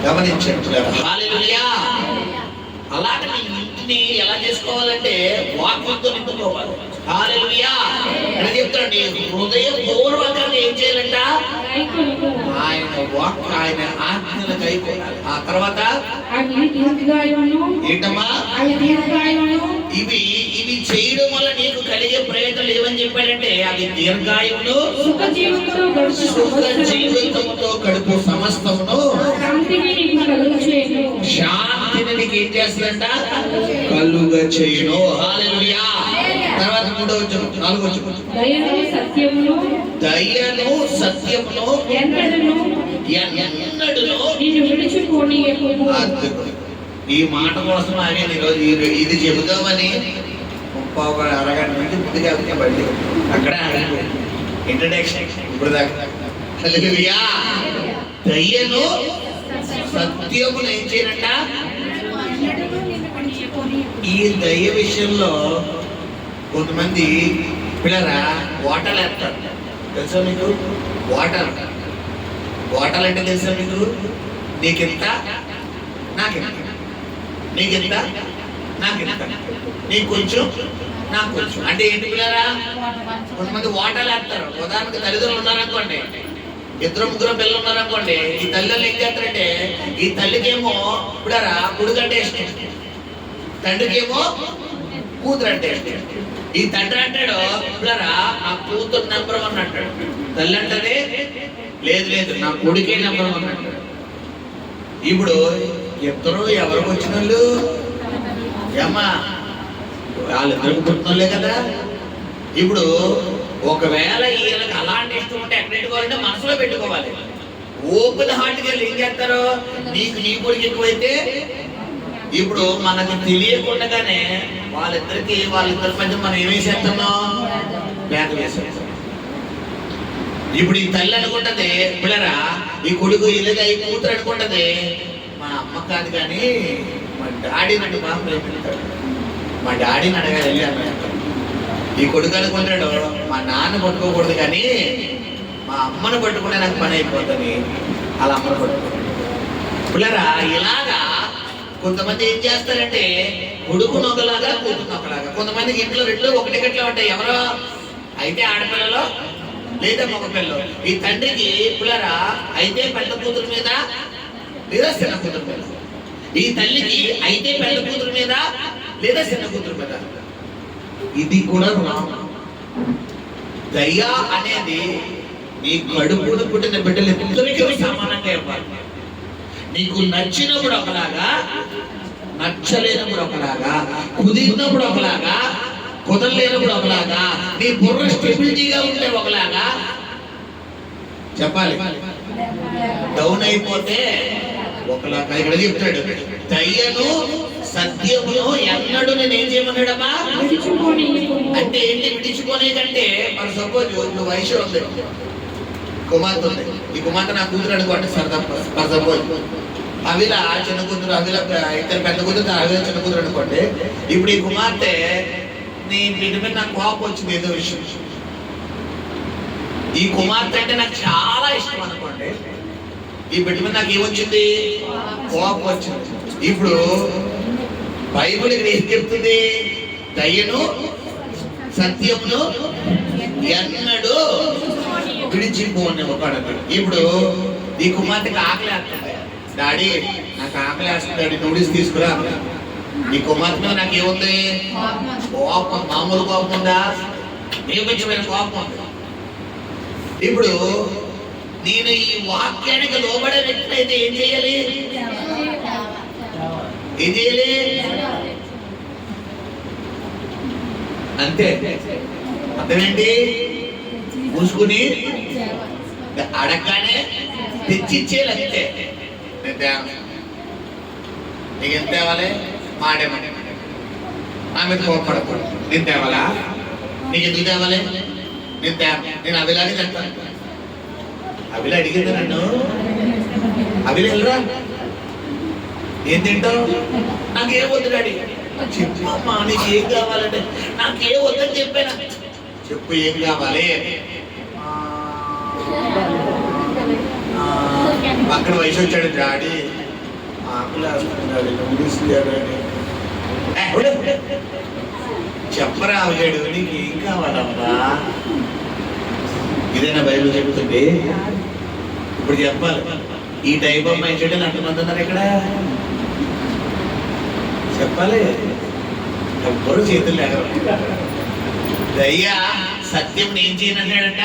గమనించండి పిల్లరా. హల్లెలూయా. అలాగే నీ ఇంటిని ఎలా చేసుకోవాలంటే వాక్యంతో నింపుకోవాలి. హల్లెలూయా. ఇక్కడ చెప్తాడు, నీ హృదయం పూర్వకంగా ఏం చేయాలంట? ఆయన వాక్, ఆయన ఆజ్ఞలు కైకొనాలి. ఆ తర్వాత ఏంటమ్మా? ఇవి చేయడం వల్ల నీకు కలిగే ప్రయోజనాలు ఏమని చెప్పాడంటే అవి దీర్ఘాయువును, సుఖ జీవితంతో గడుపు సమస్తమును, శాంతిని నీకు ఏం చేస్తుందంట? కలుగ చేయును. హల్లెలూయా. తర్వాత 3వ వచనం, 4వ వచనం, దయను సత్యమును ఎన్నడూను ఈ మాట కోసం ఆగే ఈరోజు ఇది చెబుతామని 30 అరగంట నుంచి ముందుగా బయట అక్కడ ఇంట్రడక్షన్ ఇప్పుడు దాకా. హల్లెలూయా. దయను సత్యమును ఏం చేయనంట? ఈ దయ విషయంలో కొంతమంది పిల్లరా ఓటలు వేస్తారు. తెలుసా మీకు? ఓటలు అంటే తెలుసా మీకు? నీకెంత, నాకెంత, నీకెంత, నాకెంత, నీకు కొంచెం, నాకు కొంచెం. అంటే ఏంటి పిల్లరా? కొంతమంది ఓటలు వేస్తారు. ఉదాహరణకు తల్లిదండ్రులు ఉన్నారనుకోండి, 2 3 పిల్లలు ఉన్నారనుకోండి. ఈ తల్లిదండ్రులు ఏం చేస్తారంటే, ఈ తల్లికేమో పిల్లరా కొడుకు అంటే ఇష్టం, తండ్రికేమో కూతురు అంటే ఇష్టం. ఈ తండ్రి అంటాడు పిల్లరా నా కూతురు నెంబర్ 1 అంటాడు. తల్లి అంటది లేదు లేదు నా కొడుకే నెంబర్ 1 అంటాడు. ఇప్పుడు ఇద్దరు ఎవరికి వచ్చిన వాళ్ళు ఏమ్మా? వాళ్ళిద్దరికి పుట్టినోళ్ళే కదా. ఇప్పుడు ఒకవేళ వీళ్ళకి అలాంటి ఇష్టం ఉంటే ఎక్కడ పెట్టుకోవాలంటే మనసులో పెట్టుకోవాలి. ఓపెన్ హార్ట్గా ఏం చేస్తారు? నీకు నీ కొడుకు ఎక్కువైతే ఇప్పుడు మనకు తెలియకుండానే వాళ్ళిద్దరి మధ్య మనం ఏమేసేస్తున్నాం? బ్యాగ్ వేసేస్తాం. ఇప్పుడు ఈ తల్లి అనుకుంటది పిల్లరా ఈ కొడుకు ఇలాగా ఈ కూతురు అనుకుంటది మా అమ్మ కాదు కానీ మా డాడీ నన్ను బాగా ప్రేమిస్తాడు, మా డాడీని అడగాలి వెళ్ళి. ఈ కొడుకు అనుకుంటాడు మా నాన్న పట్టుకోకూడదు కానీ మా అమ్మను పట్టుకుంటే నాకు పని అయిపోతుంది, అలా అమ్మను పట్టుకుంటాడు. పిల్లరా ఇలాగా కొంతమంది ఏం చేస్తారంటే కొడుకును ఒకలాగా, కూతురు ఒకలాగా. కొంతమందికి ఇంట్లో 2 ఒకటి గట్లా ఉంటాయి. ఎవరో అయితే ఆడపిల్లలో లేదా మగ పిల్లలు. ఈ తండ్రికి పిల్లరా అయితే పెద్ద కూతురు మీద లేదా చిన్న కూతురు మీద, ఈ తల్లికి అయితే పెద్ద కూతురు మీద లేదా చిన్న కూతురు మీద. ఇది కూడా దయ అనేది నీ కడుపును పుట్టిన బిడ్డలు ఇద్దరికీ సమానంగా ఇవ్వాలి. నీకు నచ్చినప్పుడు ఒకలాగా, నచ్చలేనప్పుడు ఒకలాగా, కుదిరినప్పుడు ఒకలాగా, కుదరలేనప్పుడు ఒకలాగా, నీ బుర్ర స్టెబిలిటీగా ఉంటే ఒకలాగా చెప్పాలి. డౌన్ అయిపోతే ఒకలాగా. ఇక్కడ చెప్తాడు దయ్యను సత్యమును ఎన్నడూ నేను ఏం చేయమన్నాడమ్మా? అంటే ఏంటి విడిచుకోనే కంటే మన సపోజ్ నువ్వు వయసు ఉంది, కుమార్తె ఉంది. ఈ కుమార్తె నా కూతురు అనుకోండి. సపోజ్ అవిల చిన్న కూతురు, అవిల ఇద్దరు పెద్ద కూతురు, అవిల చిన్న కూతురు అనుకోండి. ఇప్పుడు ఈ కుమార్తె నీ బిడ్డ మీద నాకు కోపం వచ్చింది ఏదో విషయం. ఈ కుమార్తె అంటే నాకు చాలా ఇష్టం అనుకోండి. ఈ బిడ్డ మీద నాకు ఏమొచ్చింది? కోపం వచ్చింది. ఇప్పుడు బైబిల్ ఇక్కడ ఏం చెప్తుంది? దయను సత్యమును ఎన్నడూ విడిచిపోని ఒకడు. ఇప్పుడు ఈ కుమార్తెకి ఆకలి వేస్తుంది. డాడీ నాకు ఆకలి వేస్తుంది డాడీ, నూడిల్స్ తీసుకురా. ఈ కుమార్తె మీద నాకు ఏముంది? కోపం. మామూలు కోపం ఉందా? నియమించమైన కోపం ఉంది. ఇప్పుడు నేను ఈ వాక్యానికి లోబడే వ్యక్తి అయితే ఏం చేయాలి? ఏం చేయాలి? అంతే. అర్థమేంటి? మూసుకుని అడగగానే తెచ్చిచ్చేయాలి అంతే. నేను తేవాలి. నీకు ఎంత తేవాలి? మాడేమని నా మీద కోపడకూడదు. నేను తేవాలా? నీకు ఎందుకు తేవాలి? నేను నేను అవిలాగే చెప్తాను. అవిలా అడిగింది నన్ను, అవిల వెళ్ళరా ఏం తింటావు? నాకేం వద్దు డాడీ. చెప్పమ్మా నీకు ఏం కావాలంటే. నాకేం వద్దని చెప్పాను. చెప్పు ఏం కావాలి? అక్కడ వయసు వచ్చాడు డాడీ, ఆకులు వేస్తున్నాడు, నూడిల్స్ డాడీ. చెప్పరా అవగాడు, నీకు ఏం కావాలమ్మా? ఇదేనా బైబిల్ చెబుతుంది? ఇప్పుడు చెప్పాలి. ఈ టైప్ ఆఫ్ మైండ్ సెట్ ఎంతమంది ఉన్నారు ఇక్కడ? చెప్పాలి. ఎవ్వరు చేతులు లేరు. దయ్యా సత్యం ఏం చేయనంటాడంట?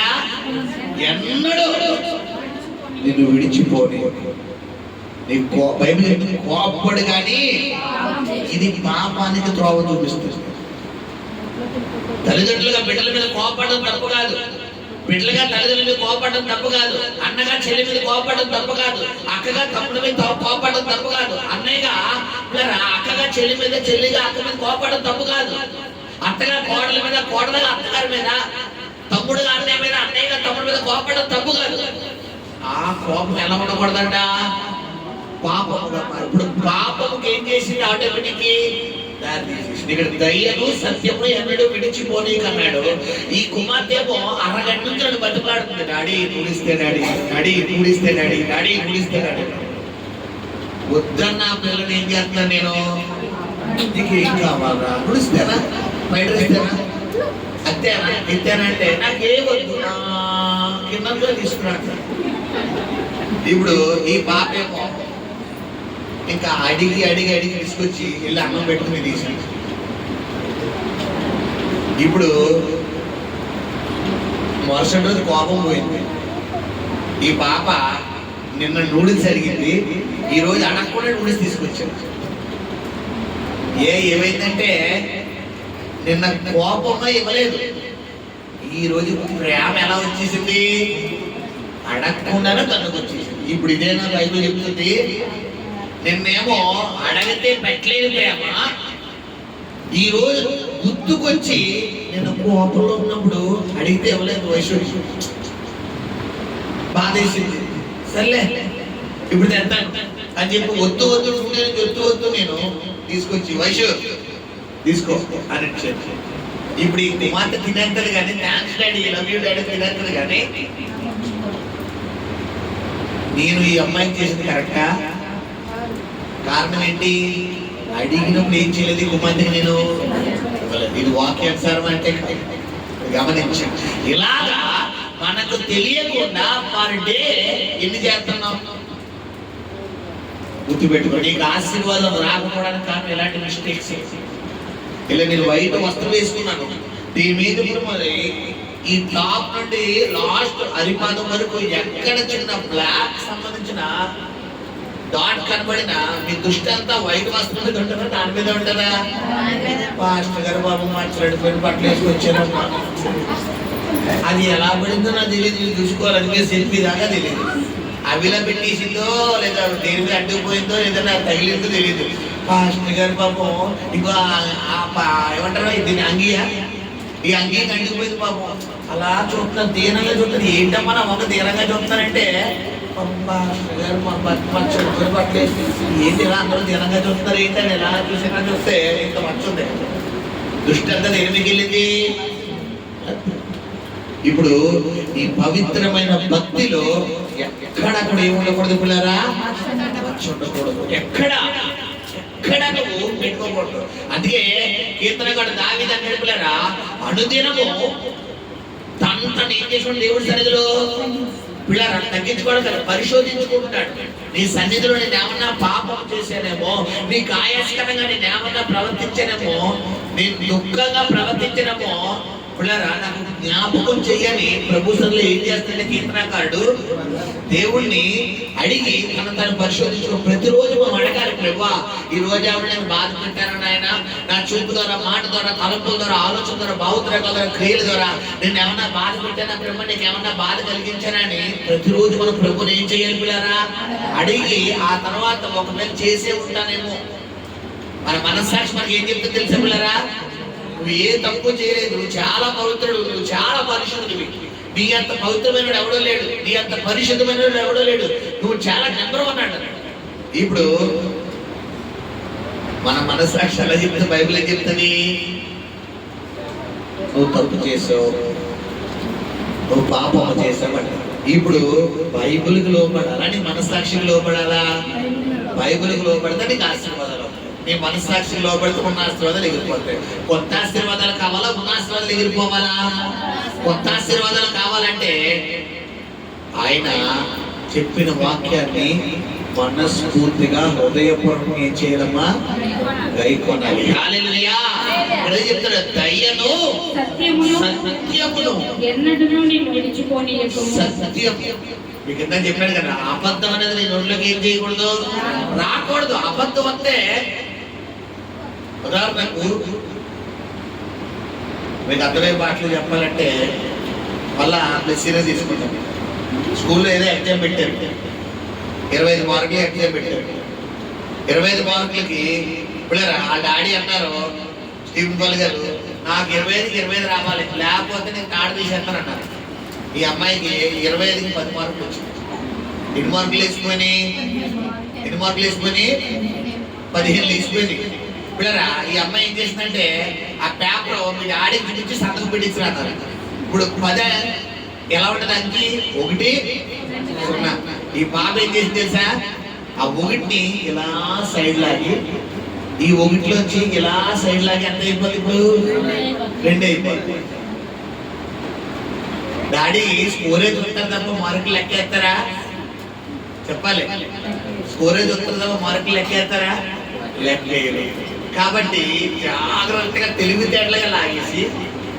ఎన్నడూ నిన్ను విడిచిపోని. నీకు బైబిల్ చెప్తుంది కోపడు కానీ ఇది పాపానికి త్రోవ చూపిస్తుంది. తల్లిదండ్రులుగా బిడ్డల మీద కోపడడం తప్పు కాదు. బిడ్డలుగా తల్లిదండ్రుల మీద కోపడడం తప్పు కాదు. అన్నగా చెల్లి మీద కోపడడం తప్పు కాదు. అక్కగా తమ్ముడి మీద కోపడడం తప్పు కాదు. అన్నయ్యగా అక్కగా చెల్లి మీద, చెల్లిగా అక్క మీద కోపడడం తప్పు కాదు. అత్తగా కోడల మీద, కోడలుగా అత్తగారి మీద, తమ్ముడుగా అన్నయ్య మీద, అన్నయ్యగా తమ్ముడి మీద కోపడడం తప్పు కాదు. ఆ కోపం ఎలా ఉండకూడదంట? పాపముగా. ఇప్పుడు పాపముకి ఏం చేసింది? ఆటోమేటిక్ ఇక్కడ దయ్యను సత్యము ఎన్నడూ విడిచిపోనీకన్నాడు. ఈ కుమార్తె ఏమో అరగంట నుంచి నన్ను బతుకులాడుతుంది. డాడీ పూడిస్తే డాడీ, డాడీ పూడిస్తే డాడీ, డాడీ పూడిస్తే డాడీ. వద్దన్న పిల్లని ఏం చేస్తున్నాను నేను? నీకు ఏం కావాలా? పూడిస్తేనా? బయట ఇస్తేనా? అంతేనా? ఇంతేనా అంటే నాకే వద్దు, కింద తీసుకున్నాడు. ఇప్పుడు ఈ పాప ఏమో ఇంకా అడిగి అడిగి అడిగి తీసుకొచ్చి వెళ్ళి అన్నం పెట్టుకుని తీసి, ఇప్పుడు మరుసటి రోజు కోపం పోయింది. ఈ పాప నిన్న నూడిల్స్ అడిగింది, ఈ రోజు అడగకుండా నూడిల్స్ తీసుకొచ్చాడు. ఏమైందంటే నిన్న కోపంగా ఇవ్వలేదు, ఈ రోజు ప్రేమ ఎలా వచ్చేసింది? అడగకుండానే తనకు వచ్చేసింది. ఇప్పుడు ఇదేనా బైబిల్ చెప్తుంది? నిన్నేమో అడగితే పెట్టలేదు ప్రేమ, ఈ రోజు గుర్తుకొచ్చి నేను కోపంలో ఉన్నప్పుడు అడిగితే ఇవ్వలేదు. వయసు బాధేసింది. సర్లే ఇప్పుడు తెస్తాను అని చెప్పి వద్దు వద్దు వద్దు వద్దు నేను తీసుకొచ్చి వయసు తీసుకో అని చెప్పి, ఇప్పుడు ఈ కుమార్తె తినేస్తుంది కానీ thanks daddy, love you daddy తినేస్తుంది కానీ నేను ఈ అమ్మాయికి చేసింది కరెక్టా? కారణం ఏంటి? అడిగినప్పుడు ఏం చేయలేదు కుమార్తెకి నేను. ఇది వాక్యానుసారం అంటే గమనించండి. ఇలాగా మనకు తెలియకుండా పర్ డే ఎన్ని చేస్తున్నాం? గుర్తుపెట్టుకోండి. నీకు ఆశీర్వాదం రాకపోవడానికి కారణం ఎలాంటి మిస్టేక్స్. ఇలా నేను వైట్ వస్త్రం వేసుకున్నాను, దీని మీద మరి ఈ టాప్ నుండి లాస్ట్ అరిపాదం వరకు ఎక్కడ చిన్న బ్లాక్ సంబంధించిన డాట్ కనబడిన మీ దృష్టి అంతా వైట్ వస్త్రం మీద ఉంటుందా? దాని మీద ఉంటుందా? పాస్టర్ గారు బాబు మాట్లాడిపోయిన బట్టలు వేసుకొచ్చారమ్మా, అది ఎలా పడిందో నాకు తెలియదు. మీరు చూసుకోవాలి, మీరు సెల్ఫీ దాకా తెలియదు. అవిలా పెట్టేసిందో లేదా దేని మీద అడ్డుకుపోయిందో లేదా నాకు తగిలిందో తెలియదు. పాస్టర్ గారు పాపం ఇంకో ఏమంటారు దీన్ని అంగీయా, ఈ అంగీకి అంటుకుపోయింది పాపం. అలా చూస్తున్నాను, దీనంగా చూస్తాను. ఏంటమ్మా నా మొక్క దీనంగా చూస్తానంటే ఏంటి ఇలా అందరూ జనంగా చూస్తారు, ఏంటంటే ఎలా చూసినా చూస్తే ఇంత మంచుంది. దృష్టి అంతా దేని మిగిలింది? ఇప్పుడు ఈ పవిత్రమైన భక్తిలో ఎక్కడ అక్కడ ఏమి ఉండకూడదు పిల్లరా? మంచు ఉండకూడదు. ఎక్కడ నువ్వు పెట్టుకోకూడదు. అందుకే కీర్తనగాడు దావీదు అన్నాడు పిల్లరా, అనుదినము తను ఏం చేసుకుంటే దేవుడి సన్నిధిలో పిల్లరా తగ్గించుకోవడం కదా, పరిశోధించుకుంటున్నాడు. నీ సన్నిధిలో నేను ఏమన్నా పాపం చేశానేమో, నీకు ఆయాస్కరంగా నేను ఏమన్నా ప్రవర్తించానేమో, నేను దుఃఖంగా ప్రవర్తించానేమో పిల్లరా నాకు జ్ఞాపకం చెయ్యని ప్రభు సన్నిధిలో ఏం చేస్తాడంటే కీర్తనకారుడు దేవుణ్ణి అడిగి తను పరిశోధించుకో. ప్రతిరోజు మనం అడగాలి, ప్రభువా ఈ రోజు ఏమన్నా నేను బాధ పెట్టాను ఆయన, నా చూపు ద్వారా, మాట ద్వారా, తలంపుల ద్వారా, ఆలోచన ద్వారా, భావోద్రేకాల ద్వారా, క్రియల ద్వారా నేను ఏమన్నా బాధ పెట్టానా ప్రభు, నీకు ఏమన్నా బాధ కలిగించానని ప్రతిరోజు మనం ప్రభుని ఏం చేయాలి పిల్లరా? అడిగి ఆ తర్వాత ఒకవేళ చేసే ఉంటానేమో మన మనస్సాక్షి మనకి ఏం చెప్తే తెలుసా పిల్లరా? నువ్వు ఏ తప్పు చేయలేదు, నువ్వు చాలా పవిత్రుడు, నువ్వు చాలా పరిశుద్ధుడివి, నీ అంత పవిత్రమైన ఎవడో లేడు, నీ అంత పరిశుద్ధమైన ఎవడో లేడు, నువ్వు చాలా నెంబర్ వన్ అన్నాడు. ఇప్పుడు మన మనస్సాక్షి ఎలా చెప్తే బైబిల్ ఏం చెప్తుంది? నువ్వు తప్పు చేసావు, నువ్వు పాపం చేసావంట. ఇప్పుడు బైబిల్కి లోపడాలా, నీ మనస్సాక్షికి లోపడాలా? బైబిల్కి లోపడితే నీకు ఆశీర్వాదాలు. నీ మనస్సాక్షికి లోపడితే ఉన్న ఆశీర్వాదాలు ఎగిరిపోతాయి. కొత్త ఆశీర్వాదాలు కావాలా, ఉన్న ఆశీర్వాదాలు ఎగిరిపోవాలా? కొత్త ఆశీర్వాదాలు కావాలంటే ఆయన చెప్పిన వాక్యాన్ని మనస్ఫూర్తిగా హృదయపూర్వకంగా ఏం చేయాలమ్మా? గైకొనాలి. హల్లెలూయా. ఇక్కడ చెప్తాడు, దయను సత్యమును ఎన్నడూ నిన్ను విడిచిపోనీయకుము. సత్యం మీకు ఇంత చెప్పాడు కదా, అబద్ధం అనేది నీ నోట్లోకి ఏం చేయకూడదు, రాకూడదు. అబద్ధం అంటే ఉదాహరణకు మీకు అర్థమయ్యే మాటలు చెప్పాలంటే మళ్ళా సీరియస్ తీసుకుంటాం. స్కూల్లో ఏదో ఎగ్జామ్ పెట్టారు, 25 మార్కులు ఎగ్జామ్ పెట్టారు. 25 మార్కులకి పిల్లరా ఆ డాడీ అన్నారు, స్టీఫెన్ పాల్ గారు, నాకు 25కి 25 రావాలి, లేకపోతే నేను కార్డు తీసేస్తాను అన్నారు. ఈ అమ్మాయికి 25కి 10 మార్కులు వచ్చింది. ఎన్ని మార్కులు వేసుకొని 15 వేసుకొని పిల్లరా ఈ అమ్మాయి ఏం చేసిందంటే ఆ పేపర్ మీ డాడీ చూపించి సంతకం పెట్టించి అన్నారు. ఇప్పుడు 10 ఎలా ఉంటుంది? అంకి 1 0. ఈ బాబు ఏం చేసి తెలుసా, ఆ 1ని ఇలా సైడ్ లాగి, ఈ 1లోంచి ఇలా సైడ్ లాగి ఎంత అయిపోతుంది? ఇప్పుడు 2 అయిపోతుంది. డాడీ స్కోరేజ్ వస్తారు తప్ప మార్కులు లెక్కేస్తారా? చెప్పాలి. స్కోరేజ్ వస్తారు తప్ప మార్కులు లెక్కేస్తారా? లెక్కేయరు. కాబట్టి జాగ్రత్తగా తెలివితేటలుగా లాగేసి,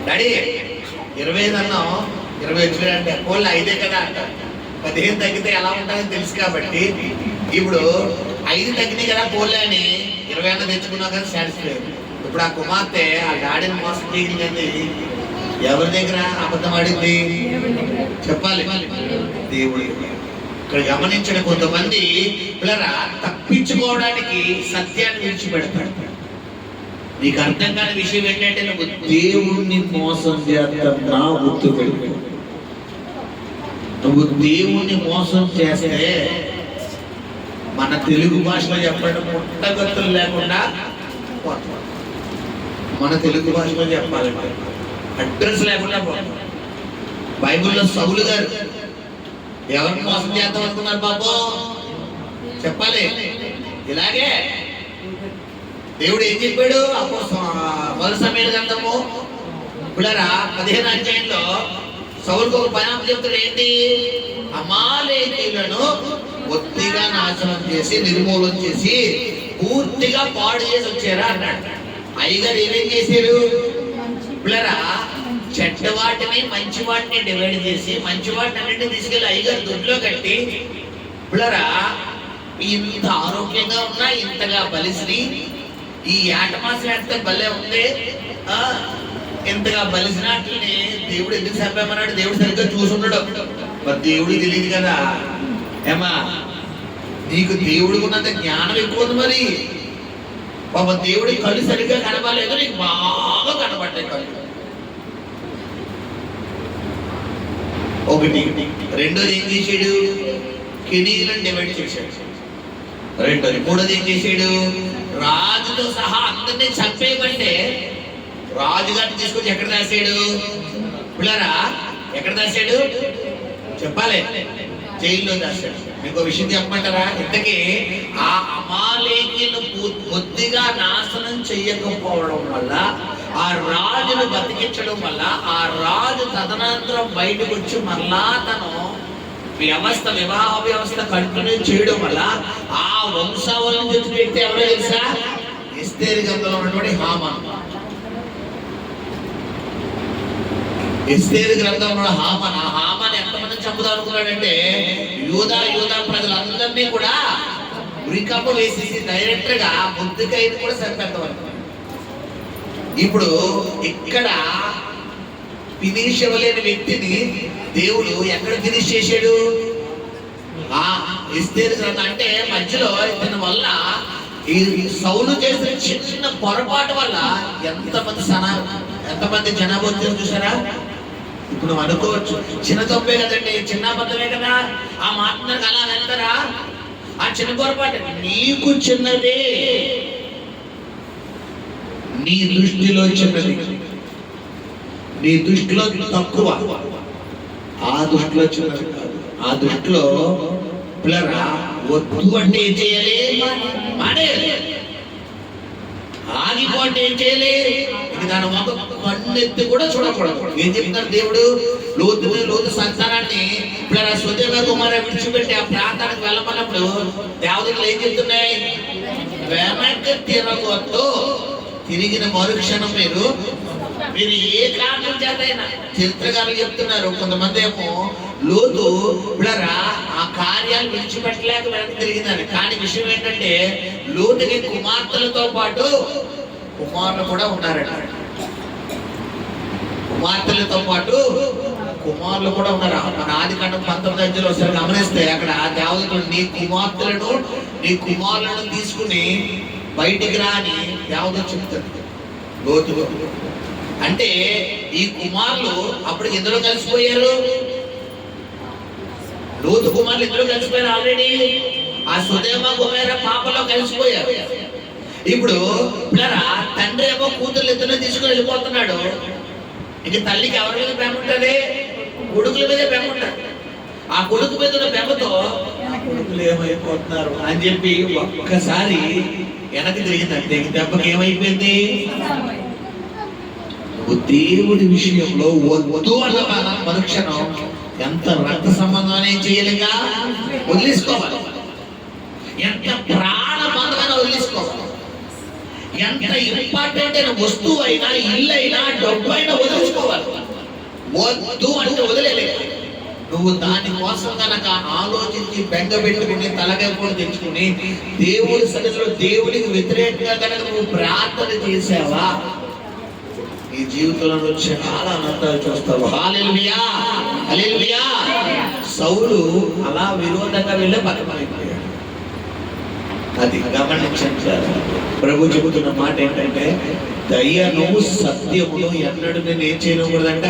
డాడీ 25 అన్నాం, 20 వచ్చినాయంటే పోలే 5 కదా అంటారు. 15 తగ్గితే ఎలా ఉంటుందో తెలుసు కాబట్టి ఇప్పుడు 5 తగ్గినాయి కదా పోలే అని 20 అన్న తెచ్చుకున్నా కానీ సాటిస్ఫై. ఇప్పుడు ఆ కుమార్తె ఆ డాడీని మోసం చేయింది, ఎవరి దగ్గర అబద్ధం ఆడింది? చెప్పాలి, దేవుడి. ఇక్కడ గమనించిన కొంతమంది పిల్లరా తప్పించుకోవడానికి సత్యాన్ని విడిచిపెడతాడు. నీకు అర్థం కాని విషయం ఏంటంటే నువ్వు దేవుణ్ణి మోసం చేస్తున్నా గుర్తుపెట్టు. నువ్వు దేవుణ్ణి మోసం చేస్తే మన తెలుగు భాషలో చెప్పడం పుట్టగతులు లేకుండా మన తెలుగు భాషలో చెప్పాలంటే అడ్రస్ లేకుండా పోతాం. బైబిల్లో సౌలు గారు ఎవరిని మోసం చేద్దాం అనుకున్నారు బాబు? చెప్పాలి. ఇలాగే దేవుడు ఏం చెప్పాడు? మొదటి సమయాల గ్రంథము పిల్లరా 15వ అధ్యాయంలో సౌలుకు ఒక పని చెప్తాడు. ఏంటి? అమాలేకీయులను ఒత్తిగా నాశనం చేసి నిర్మూలన చేసి పూర్తిగా పాడు చేసి వచ్చారా అన్నాడు. అయ్యగారు ఏమేం చేశారు పిల్లరా? చెడ్డ వాటిని మంచి వాటిని డివైడ్ చేసి మంచి వాటిని అన్నింటినీ తీసుకెళ్ళి అయ్యగారు దొడ్లో కట్టి పిల్లరా ఇంత ఆరోగ్యంగా ఉన్నా ఇంతగా బలిసి ఈ ఏటమాసం ఎంత భలే ఉంది, ఎంతగా బలిసినట్లని దేవుడు ఎందుకు చెప్పామన్నాడు? దేవుడు సరిగ్గా చూసున్నాడు. మరి దేవుడికి తెలియదు కదా. ఏమా నీకు దేవుడికి ఉన్నంత జ్ఞానం ఎక్కువ ఉంది. మరి పాప దేవుడి కళ్ళు సరిగ్గా కనబడలేదు, నీకు బాగా కనబడ్డాయి కళ్ళు. ఒకటి. రెండోది ఏం చేశాడు? కెనీలను డివైడ్ చేశాడు. రెండోది మూడోది ఏం చేశాడు? రాజుతో సహా అందరినీ చంపేయమంటే రాజుగారిని తీసుకొచ్చి ఎక్కడ దాశాడు? పిల్లరా ఎక్కడ దాశాడు చెప్పాలి? జైల్లో దాశాడు. మీకు విషయం చెప్పమంటారా? ఇంతకీ ఆ అమాలేకీయులను కొద్దిగా నాశనం చెయ్యకపోవడం వల్ల, ఆ రాజును బతికించడం వల్ల, ఆ రాజు తదనంతరం బయటకు వచ్చి మళ్ళా తను వివాహ వ్యవస్థ కంటిన్యూ చేయడం వల్ల ఆ వంశావళి నుంచి వచ్చిన వ్యక్తి ఎవరో తెలుసా? ఎస్తేరు గ్రంథంలో ఉన్నటువంటి హామాన్. ఎస్తేరు గ్రంథంలో హామాన్. ఆ హామాన్ ఎంతమంది చంపుదాం అనుకున్నాడంటే యూదా ప్రజలందరినీ కూడా ఉరికప్పు వేసేసి డైరెక్ట్ గా ముద్దుకైదు కూడా సరిపెడతాం. ఇప్పుడు ఇక్కడ ఫినిష్ అవ్వలేని వ్యక్తిని దేవుడు ఎక్కడ ఫినిష్ చేశాడు? ఆ ఎస్తేరు గ్రంథం. అంటే మధ్యలో ఇతని వల్ల ఈ సౌలు చేసిన చిన్న పొరపాటు వల్ల ఎంతమంది జనాభా వచ్చారు చూసారా? ఇప్పుడు అనుకోవచ్చు చిన్న తప్పే కదండి, చిన్న అబద్ధమే కదా, ఆ మాట్లాడక అలా వెళ్తారా? ఆ చిన్న పొరపాటు నీకు చిన్నదే, నీ దృష్టిలో చిన్నది, నీ దృష్టిలో తక్కువ, ఆ దృష్టిలో చిన్నది కాదు. ఆ దృష్టిలో పిల్లరా వద్దు అంటే ఏం చేయాలి? మానేయాలి. ఆగిపోతే ఏం చేయాలి? దాని ఒక కన్నెత్తి కూడా చూడకూడదు. ఏం చెప్తారు దేవుడు? లోతు సంతానాన్ని పిల్లరా సొదొమ గొమొర్రా విడిచిపెట్టి ఆ ప్రాంతానికి వెళ్ళమన్నప్పుడు దేవదూతలు ఏం చెప్తున్నాయి? వెనక్కి తిరగొద్దు. తిరిగిన మరుక్షణం మీరు ఏ కారణం చేతైనా, చరిత్రకారులు చెప్తున్నారు, కొంతమంది ఏమో లోతు పిల్లరా ఆ కార్యాలు విడిచిపెట్టలేక వెనక్కి తిరిగిందని. కానీ విషయం ఏంటంటే లోతుకి కుమార్తెలతో పాటు కుమారులు కూడా ఉన్నారట. కుమార్తెలతో పాటు కుమారులు కూడా ఉన్నారు. మన ఆదికాండం 19 ఒకసారి గమనిస్తే అక్కడ దేవదూతలు నీ కుమారులను తీసుకుని బయటికి రాని దేవదూత చెప్తాడు లోతుగా. అంటే ఈ కుమారులు అప్పుడు ఎందులో కలిసిపోయారు? లోతు కుమారులు ఎందులో కలిసిపోయారు? ఆల్రెడీ ఆ సొదొమ గొమొర్రా పాపలో కలిసిపోయారు. ఇప్పుడు పిల్లరా తండ్రి ఏమో కూతుర్లు ఇద్దరు తీసుకుని వెళ్ళిపోతున్నాడు. ఇక తల్లికి ఎవరి మీద ప్రేమ ఉంటుంది? కొడుకుల మీదే ప్రేమ ఉంటుంది. ఆ కొడుకు మీద ఉన్న ప్రేమతో కొడుకులు ఏమైపోతున్నారు అని చెప్పి ఒక్కసారి వెనక్కి తిరిగిందంటే దెబ్బకి ఏమైపోయింది? దేవుడి విషయంలో వద్దు అన్న మరుక్షణం ఎంత రక్త సంబంధం ఏం చేయలేగా వదిలేసుకోవాలి. ఎంత ప్రాణబంధమైన వదిలేసుకోవాలి. ఎంత ఇంపార్టెంట్ అయిన వస్తువు అయినా, ఇల్లు అయినా, డబ్బు అయినా వదిలేసుకోవాలి. వద్దు అంటే వదిలేదు. నువ్వు దానికోసం కనుక ఆలోచించి బెంగ పెట్టుకుని తలకాయ కూడా తెచ్చుకుని దేవుడి సన్నిధిలో దేవుడికి వ్యతిరేకంగా కనుక నువ్వు ప్రార్థన చేసావా, నీ జీవితంలో చాలా అనంతాలు చూస్తావు. హల్లెలూయా, హల్లెలూయా. సౌలు అలా విరోధంగా వెళ్ళే పరమైపోయాడు. అది గమనించండి. ప్రభు చెబుతున్న మాట ఏంటంటే దయను సత్యమును ఎన్నడూ నేను ఏం చేయకూడదంట,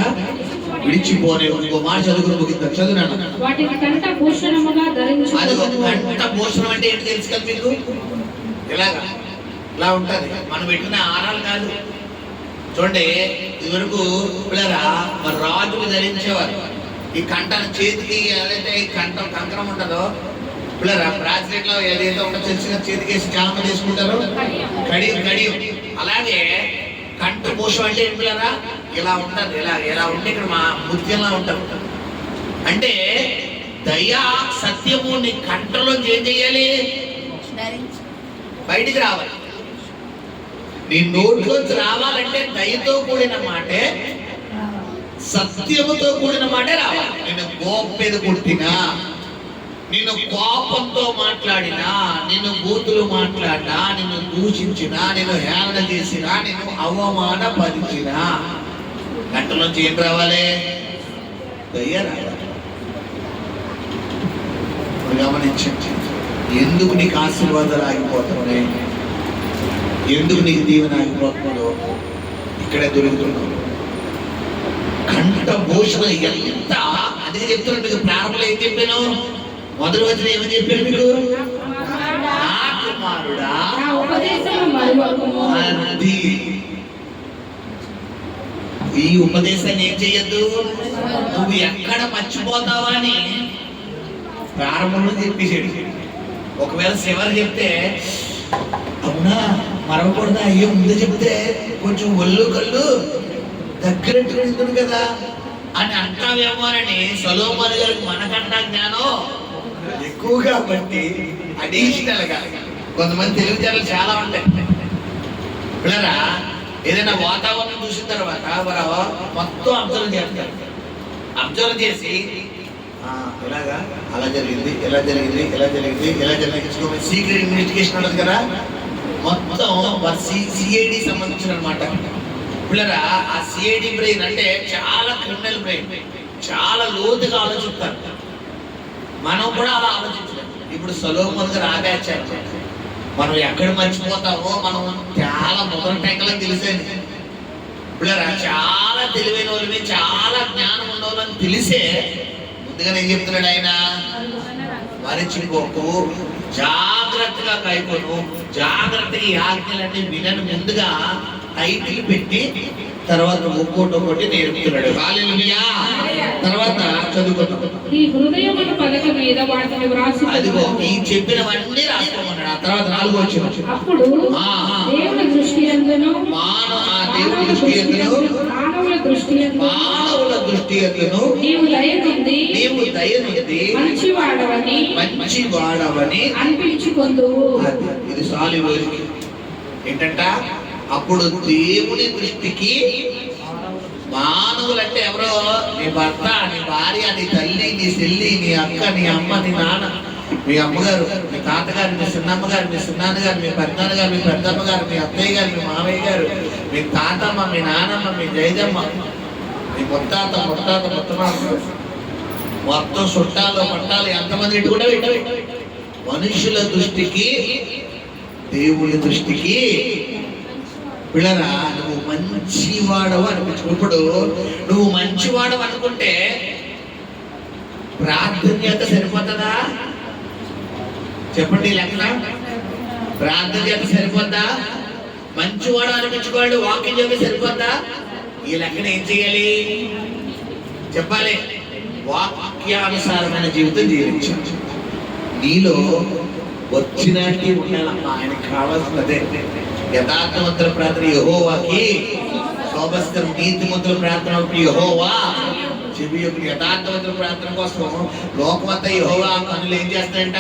విడిచిపోనే. ఇంకో మాట చదువుకుని ముగిద్దాం. చదువునాను. వాటిని కంఠ భూషణముగా ధరించుకొనుము. అది కంఠ భూషణం అంటే ఏంటి తెలుసు కదా మీకు? ఇలా ఉంటది. మనం పెట్టిన ఆరాలు కాదు. చూడండి, ఇదివరకు పిల్లరా మరి రాజులు ధరించేవారు ఈ కంఠను. చేతికి ఏదైతే ఈ కంకణం ఉంటుందో పిల్లరా బ్రాస్లెట్ లో ఏదైతే ఉంటుందో తెలిసిన చేతికి వేసి చాలా మంది తీసుకుంటారు. కడియం. అలాగే కంఠభూషం అంటే ఏం పిల్లరా? ఇలా ఉంటుంది. ఇలా ఉంటే ఇక్కడ మా ముత్యంలా ఉంటారు. అంటే దయా సత్యము నీ కంఠలో ఏం చేయాలి? బయటికి రావాలి. నీ నోట్లోంచి రావాలంటే దయతో కూడిన మాటే, సత్యముతో కూడిన మాటే రావాలి. నేను గోప్పెద కొట్టినా, నిన్ను కోపంతో మాట్లాడినా, నిన్ను బూతులు మాట్లాడినా, నిన్ను దూషించినా, నిన్ను హేళన చేసినా, నిన్ను అవమానపరిచినా కంటలోంచి ఏం రావాలి? దయ రావాలి. గమనించండి, ఎందుకు నీకు ఆశీర్వాదాలు ఆగిపోతున్నాయి, ఎందుకు నీకు దీవెన ఆగిపోతున్నాడో ఇక్కడే దొరుకుతున్నావు. కంఠభూషణ ఎంత అదే చెప్తున్నాడు. మీకు ప్రారంభంలో ఏం చెప్పాను? మొదటి వచ్చిన ఏమని చెప్పారు మీకు? నా కుమారుడా నా ఉపదేశము మరువకుము. అది ఈ ఉపదేశాన్ని ఏం చెయ్యొద్దు, నువ్వు ఎక్కడ మర్చిపోతావా అని ప్రారంభంలో చెప్పేసాడు. ఒకవేళ చివరి చెప్తే అవునా మరవకూడదా, అయ్యో ముందు చెప్తే కొంచెం ఒళ్ళు కళ్ళు దగ్గరట్టుకుంటుంది కదా అని అంటావేమోనని సొలొమోను గారికి మనకన్నా జ్ఞానం ఎక్కువ కాబట్టి అడిషనల్ గా కొంతమంది తెలివితేటలు చాలా ఉంటాయి. పిల్లరా ఏదైనా వాతావరణం చూసిన తర్వాత వారు మొత్తం అబ్జర్వ్ చేస్తారు. అబ్జర్వ్ చేసి ఇలాగా అలా జరిగింది, ఎలా జరిగింది, ఎలా జరిగింది, ఎలా జరిగింది, సీక్రెట్ ఇన్వెస్టిగేషన్ ఉండదు కదా, మొత్తం సిఐడి సంబంధించిన అనమాట. పిల్లరా ఆ సిఐడి బ్రెయిన్ అంటే చాలా క్రిమినల్ బ్రెయిన్, చాలా లోతుగా ఆలోచిస్తారు. మనం కూడా అలా ఆలోచించలేము. ఇప్పుడు సొలొమోను గారు ఆగాచారు, మనం ఎక్కడ మర్చిపోతామో మనం చాలా మొదటి టెంకలకు తెలిసేది. పిల్లరా చాలా తెలివైన వాళ్ళని, చాలా జ్ఞానం ఉన్న వాళ్ళని తెలిసే ముందుగా ఏం చెప్తున్నాడు ఆయన, మరిచిపోకు, జాగ్రత్తగా కైకొను, జాగ్రత్తగా ఈ ఆజ్ఞలన్నీ వినని ముందుగా టైటిల్ పెట్టి తర్వాత ఒక్కోటి నేర్పుతున్నాడు. హల్లెలూయా. తర్వాత చదువుకుంటాం. ఈ హృదయమున పలక మీద వాటిని వ్రాసి అదిగో ఈ చెప్పినవన్నీ రాసుకోమన్నాడు. ఆ తర్వాత 4వ వచనం, అప్పుడు దేవుని దృష్టి యందును దేవుని దృష్టి యందును మానవుల దృష్టి యందును నీవు దయనుంది మంచివాడవని అనిపించుకొందువు. ఇది చాలు ఈ రోజుకి. ఏంటంట, అప్పుడు దేవుని దృష్టికి మానవులంటే ఎవరో, నీ భర్త, నీ భార్య, నీ తల్లి, నీ చెల్లి, నీ అక్క, నీ అమ్మ, నీ నాన్న, మీ అమ్మగారు, మీ తాతగారు, మీ చిన్నమ్మగారు, మీ చిన్నాన్నగారు, మీ పెద్దనాన్నగారు, మీ పెద్దమ్మగారు, మీ అత్తయ్య గారు, మీ మామయ్య గారు, మీ తాతమ్మ, మీ నానమ్మ, మీ జయజమ్మ, మీ ముత్తాత, మొత్తం చుట్టాలు పట్టాలు ఎంతమంది ఇటు కూడా మనుషుల దృష్టికి దేవుని దృష్టికి పిల్లరా నువ్వు మంచివాడవు అనిపించు. ఇప్పుడు నువ్వు మంచివాడవు అనుకుంటే ప్రార్థన సరిపోతుందా చెప్పండి? లెక్కన ప్రార్థన సరిపోద్దా? మంచివాడు అనిపించుకోండి వాక్యం చెప్పి సరిపోద్దా? ఈ లెక్కన ఏం చేయాలి చెప్పాలి? వాక్యానుసారమైన జీవితం జీవించాలి. నీలో వచ్చినట్టు ఉండాలమ్మా. ఆయనకు కావాల్సినదే యథార్థవంతుల ప్రార్థన యెహోవాకి శోభస్కరం, నీతిమంతుల ప్రార్థన యెహోవా చెవి. యథార్థవంతుల ప్రార్థన కోసం లోకమంతా యెహోవా పనులు ఏం చేస్తాయంట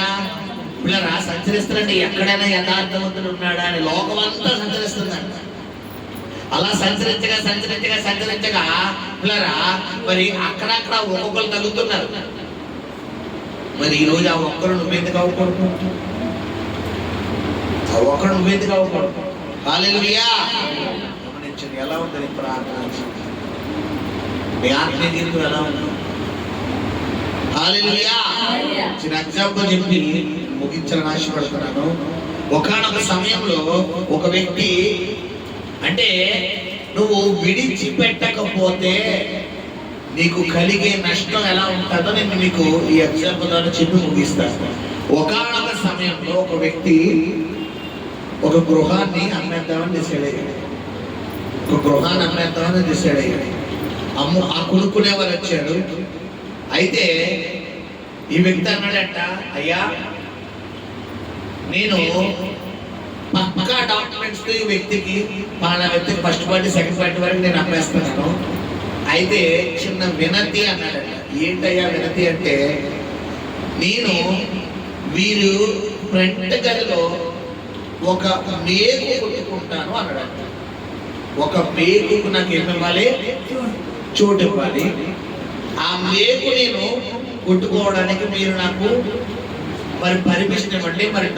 పిల్లరా సంచరిస్తారండి. ఎక్కడైనా యథార్థవంతుడు ఉన్నాడా అని లోకమంతా సంచరిస్తుందంట. అలా సంచరించగా పిల్లరా మరి అక్కడక్కడ ఒక్కొక్కరు తగ్గుతున్నారు. మరి ఈ రోజు ఆ ఒక్కరు నువ్వెందుకు అవ్వకూడదు? ఆ ఒక్కడు నువ్వెందుకు అవ్వకూడదు? హల్లెలూయా. గమనించండి ఎలా ఉంటుంది ప్రార్థన, మీ ఆత్మీయ జీవితం ఎలా ఉంది? హల్లెలూయా. చిన్న ఎగ్జాంపుల్ చెప్పి ముగించాలని ఆశపడుతున్నాను. ఒకానొక సమయంలో ఒక వ్యక్తి, అంటే నువ్వు విడిచిపెట్టకపోతే నీకు కలిగే నష్టం ఎలా ఉంటుందో నేను మీకు ఈ ఎగ్జాంపుల్ ద్వారా చెప్పి ముగిస్తాను. ఒకానొక సమయంలో ఒక వ్యక్తి ఒక గృహాన్ని అమ్మేద్దామని డిసైడ్ అయ్యాడు. ఆ కొనుక్కునేవారు వచ్చాడు. అయితే ఈ వ్యక్తి అన్నాడట, అయ్యా నేను పక్కా డాక్యుమెంట్స్ తో ఈ వ్యక్తికి పలానా వ్యక్తికి ఫస్ట్ పార్టీ సెకండ్ పార్టీ వరకు నేను అమ్మేస్తున్నాను. అయితే చిన్న వినతి అన్నాడట. ఏంటయ్యా వినతి అంటే, నేను వీరు ఫ్రంట్ గదిలో ఒక మేకు కొట్టుకుంటాను అన్నాడట. ఒక మేకుకు నాకు ఏమి ఇవ్వాలి? చోటు ఇవ్వాలి. ఆ మేకు నేను కొట్టుకోవడానికి మీరు నాకు మరి పర్మిషన్ ఇవ్వండి. మరి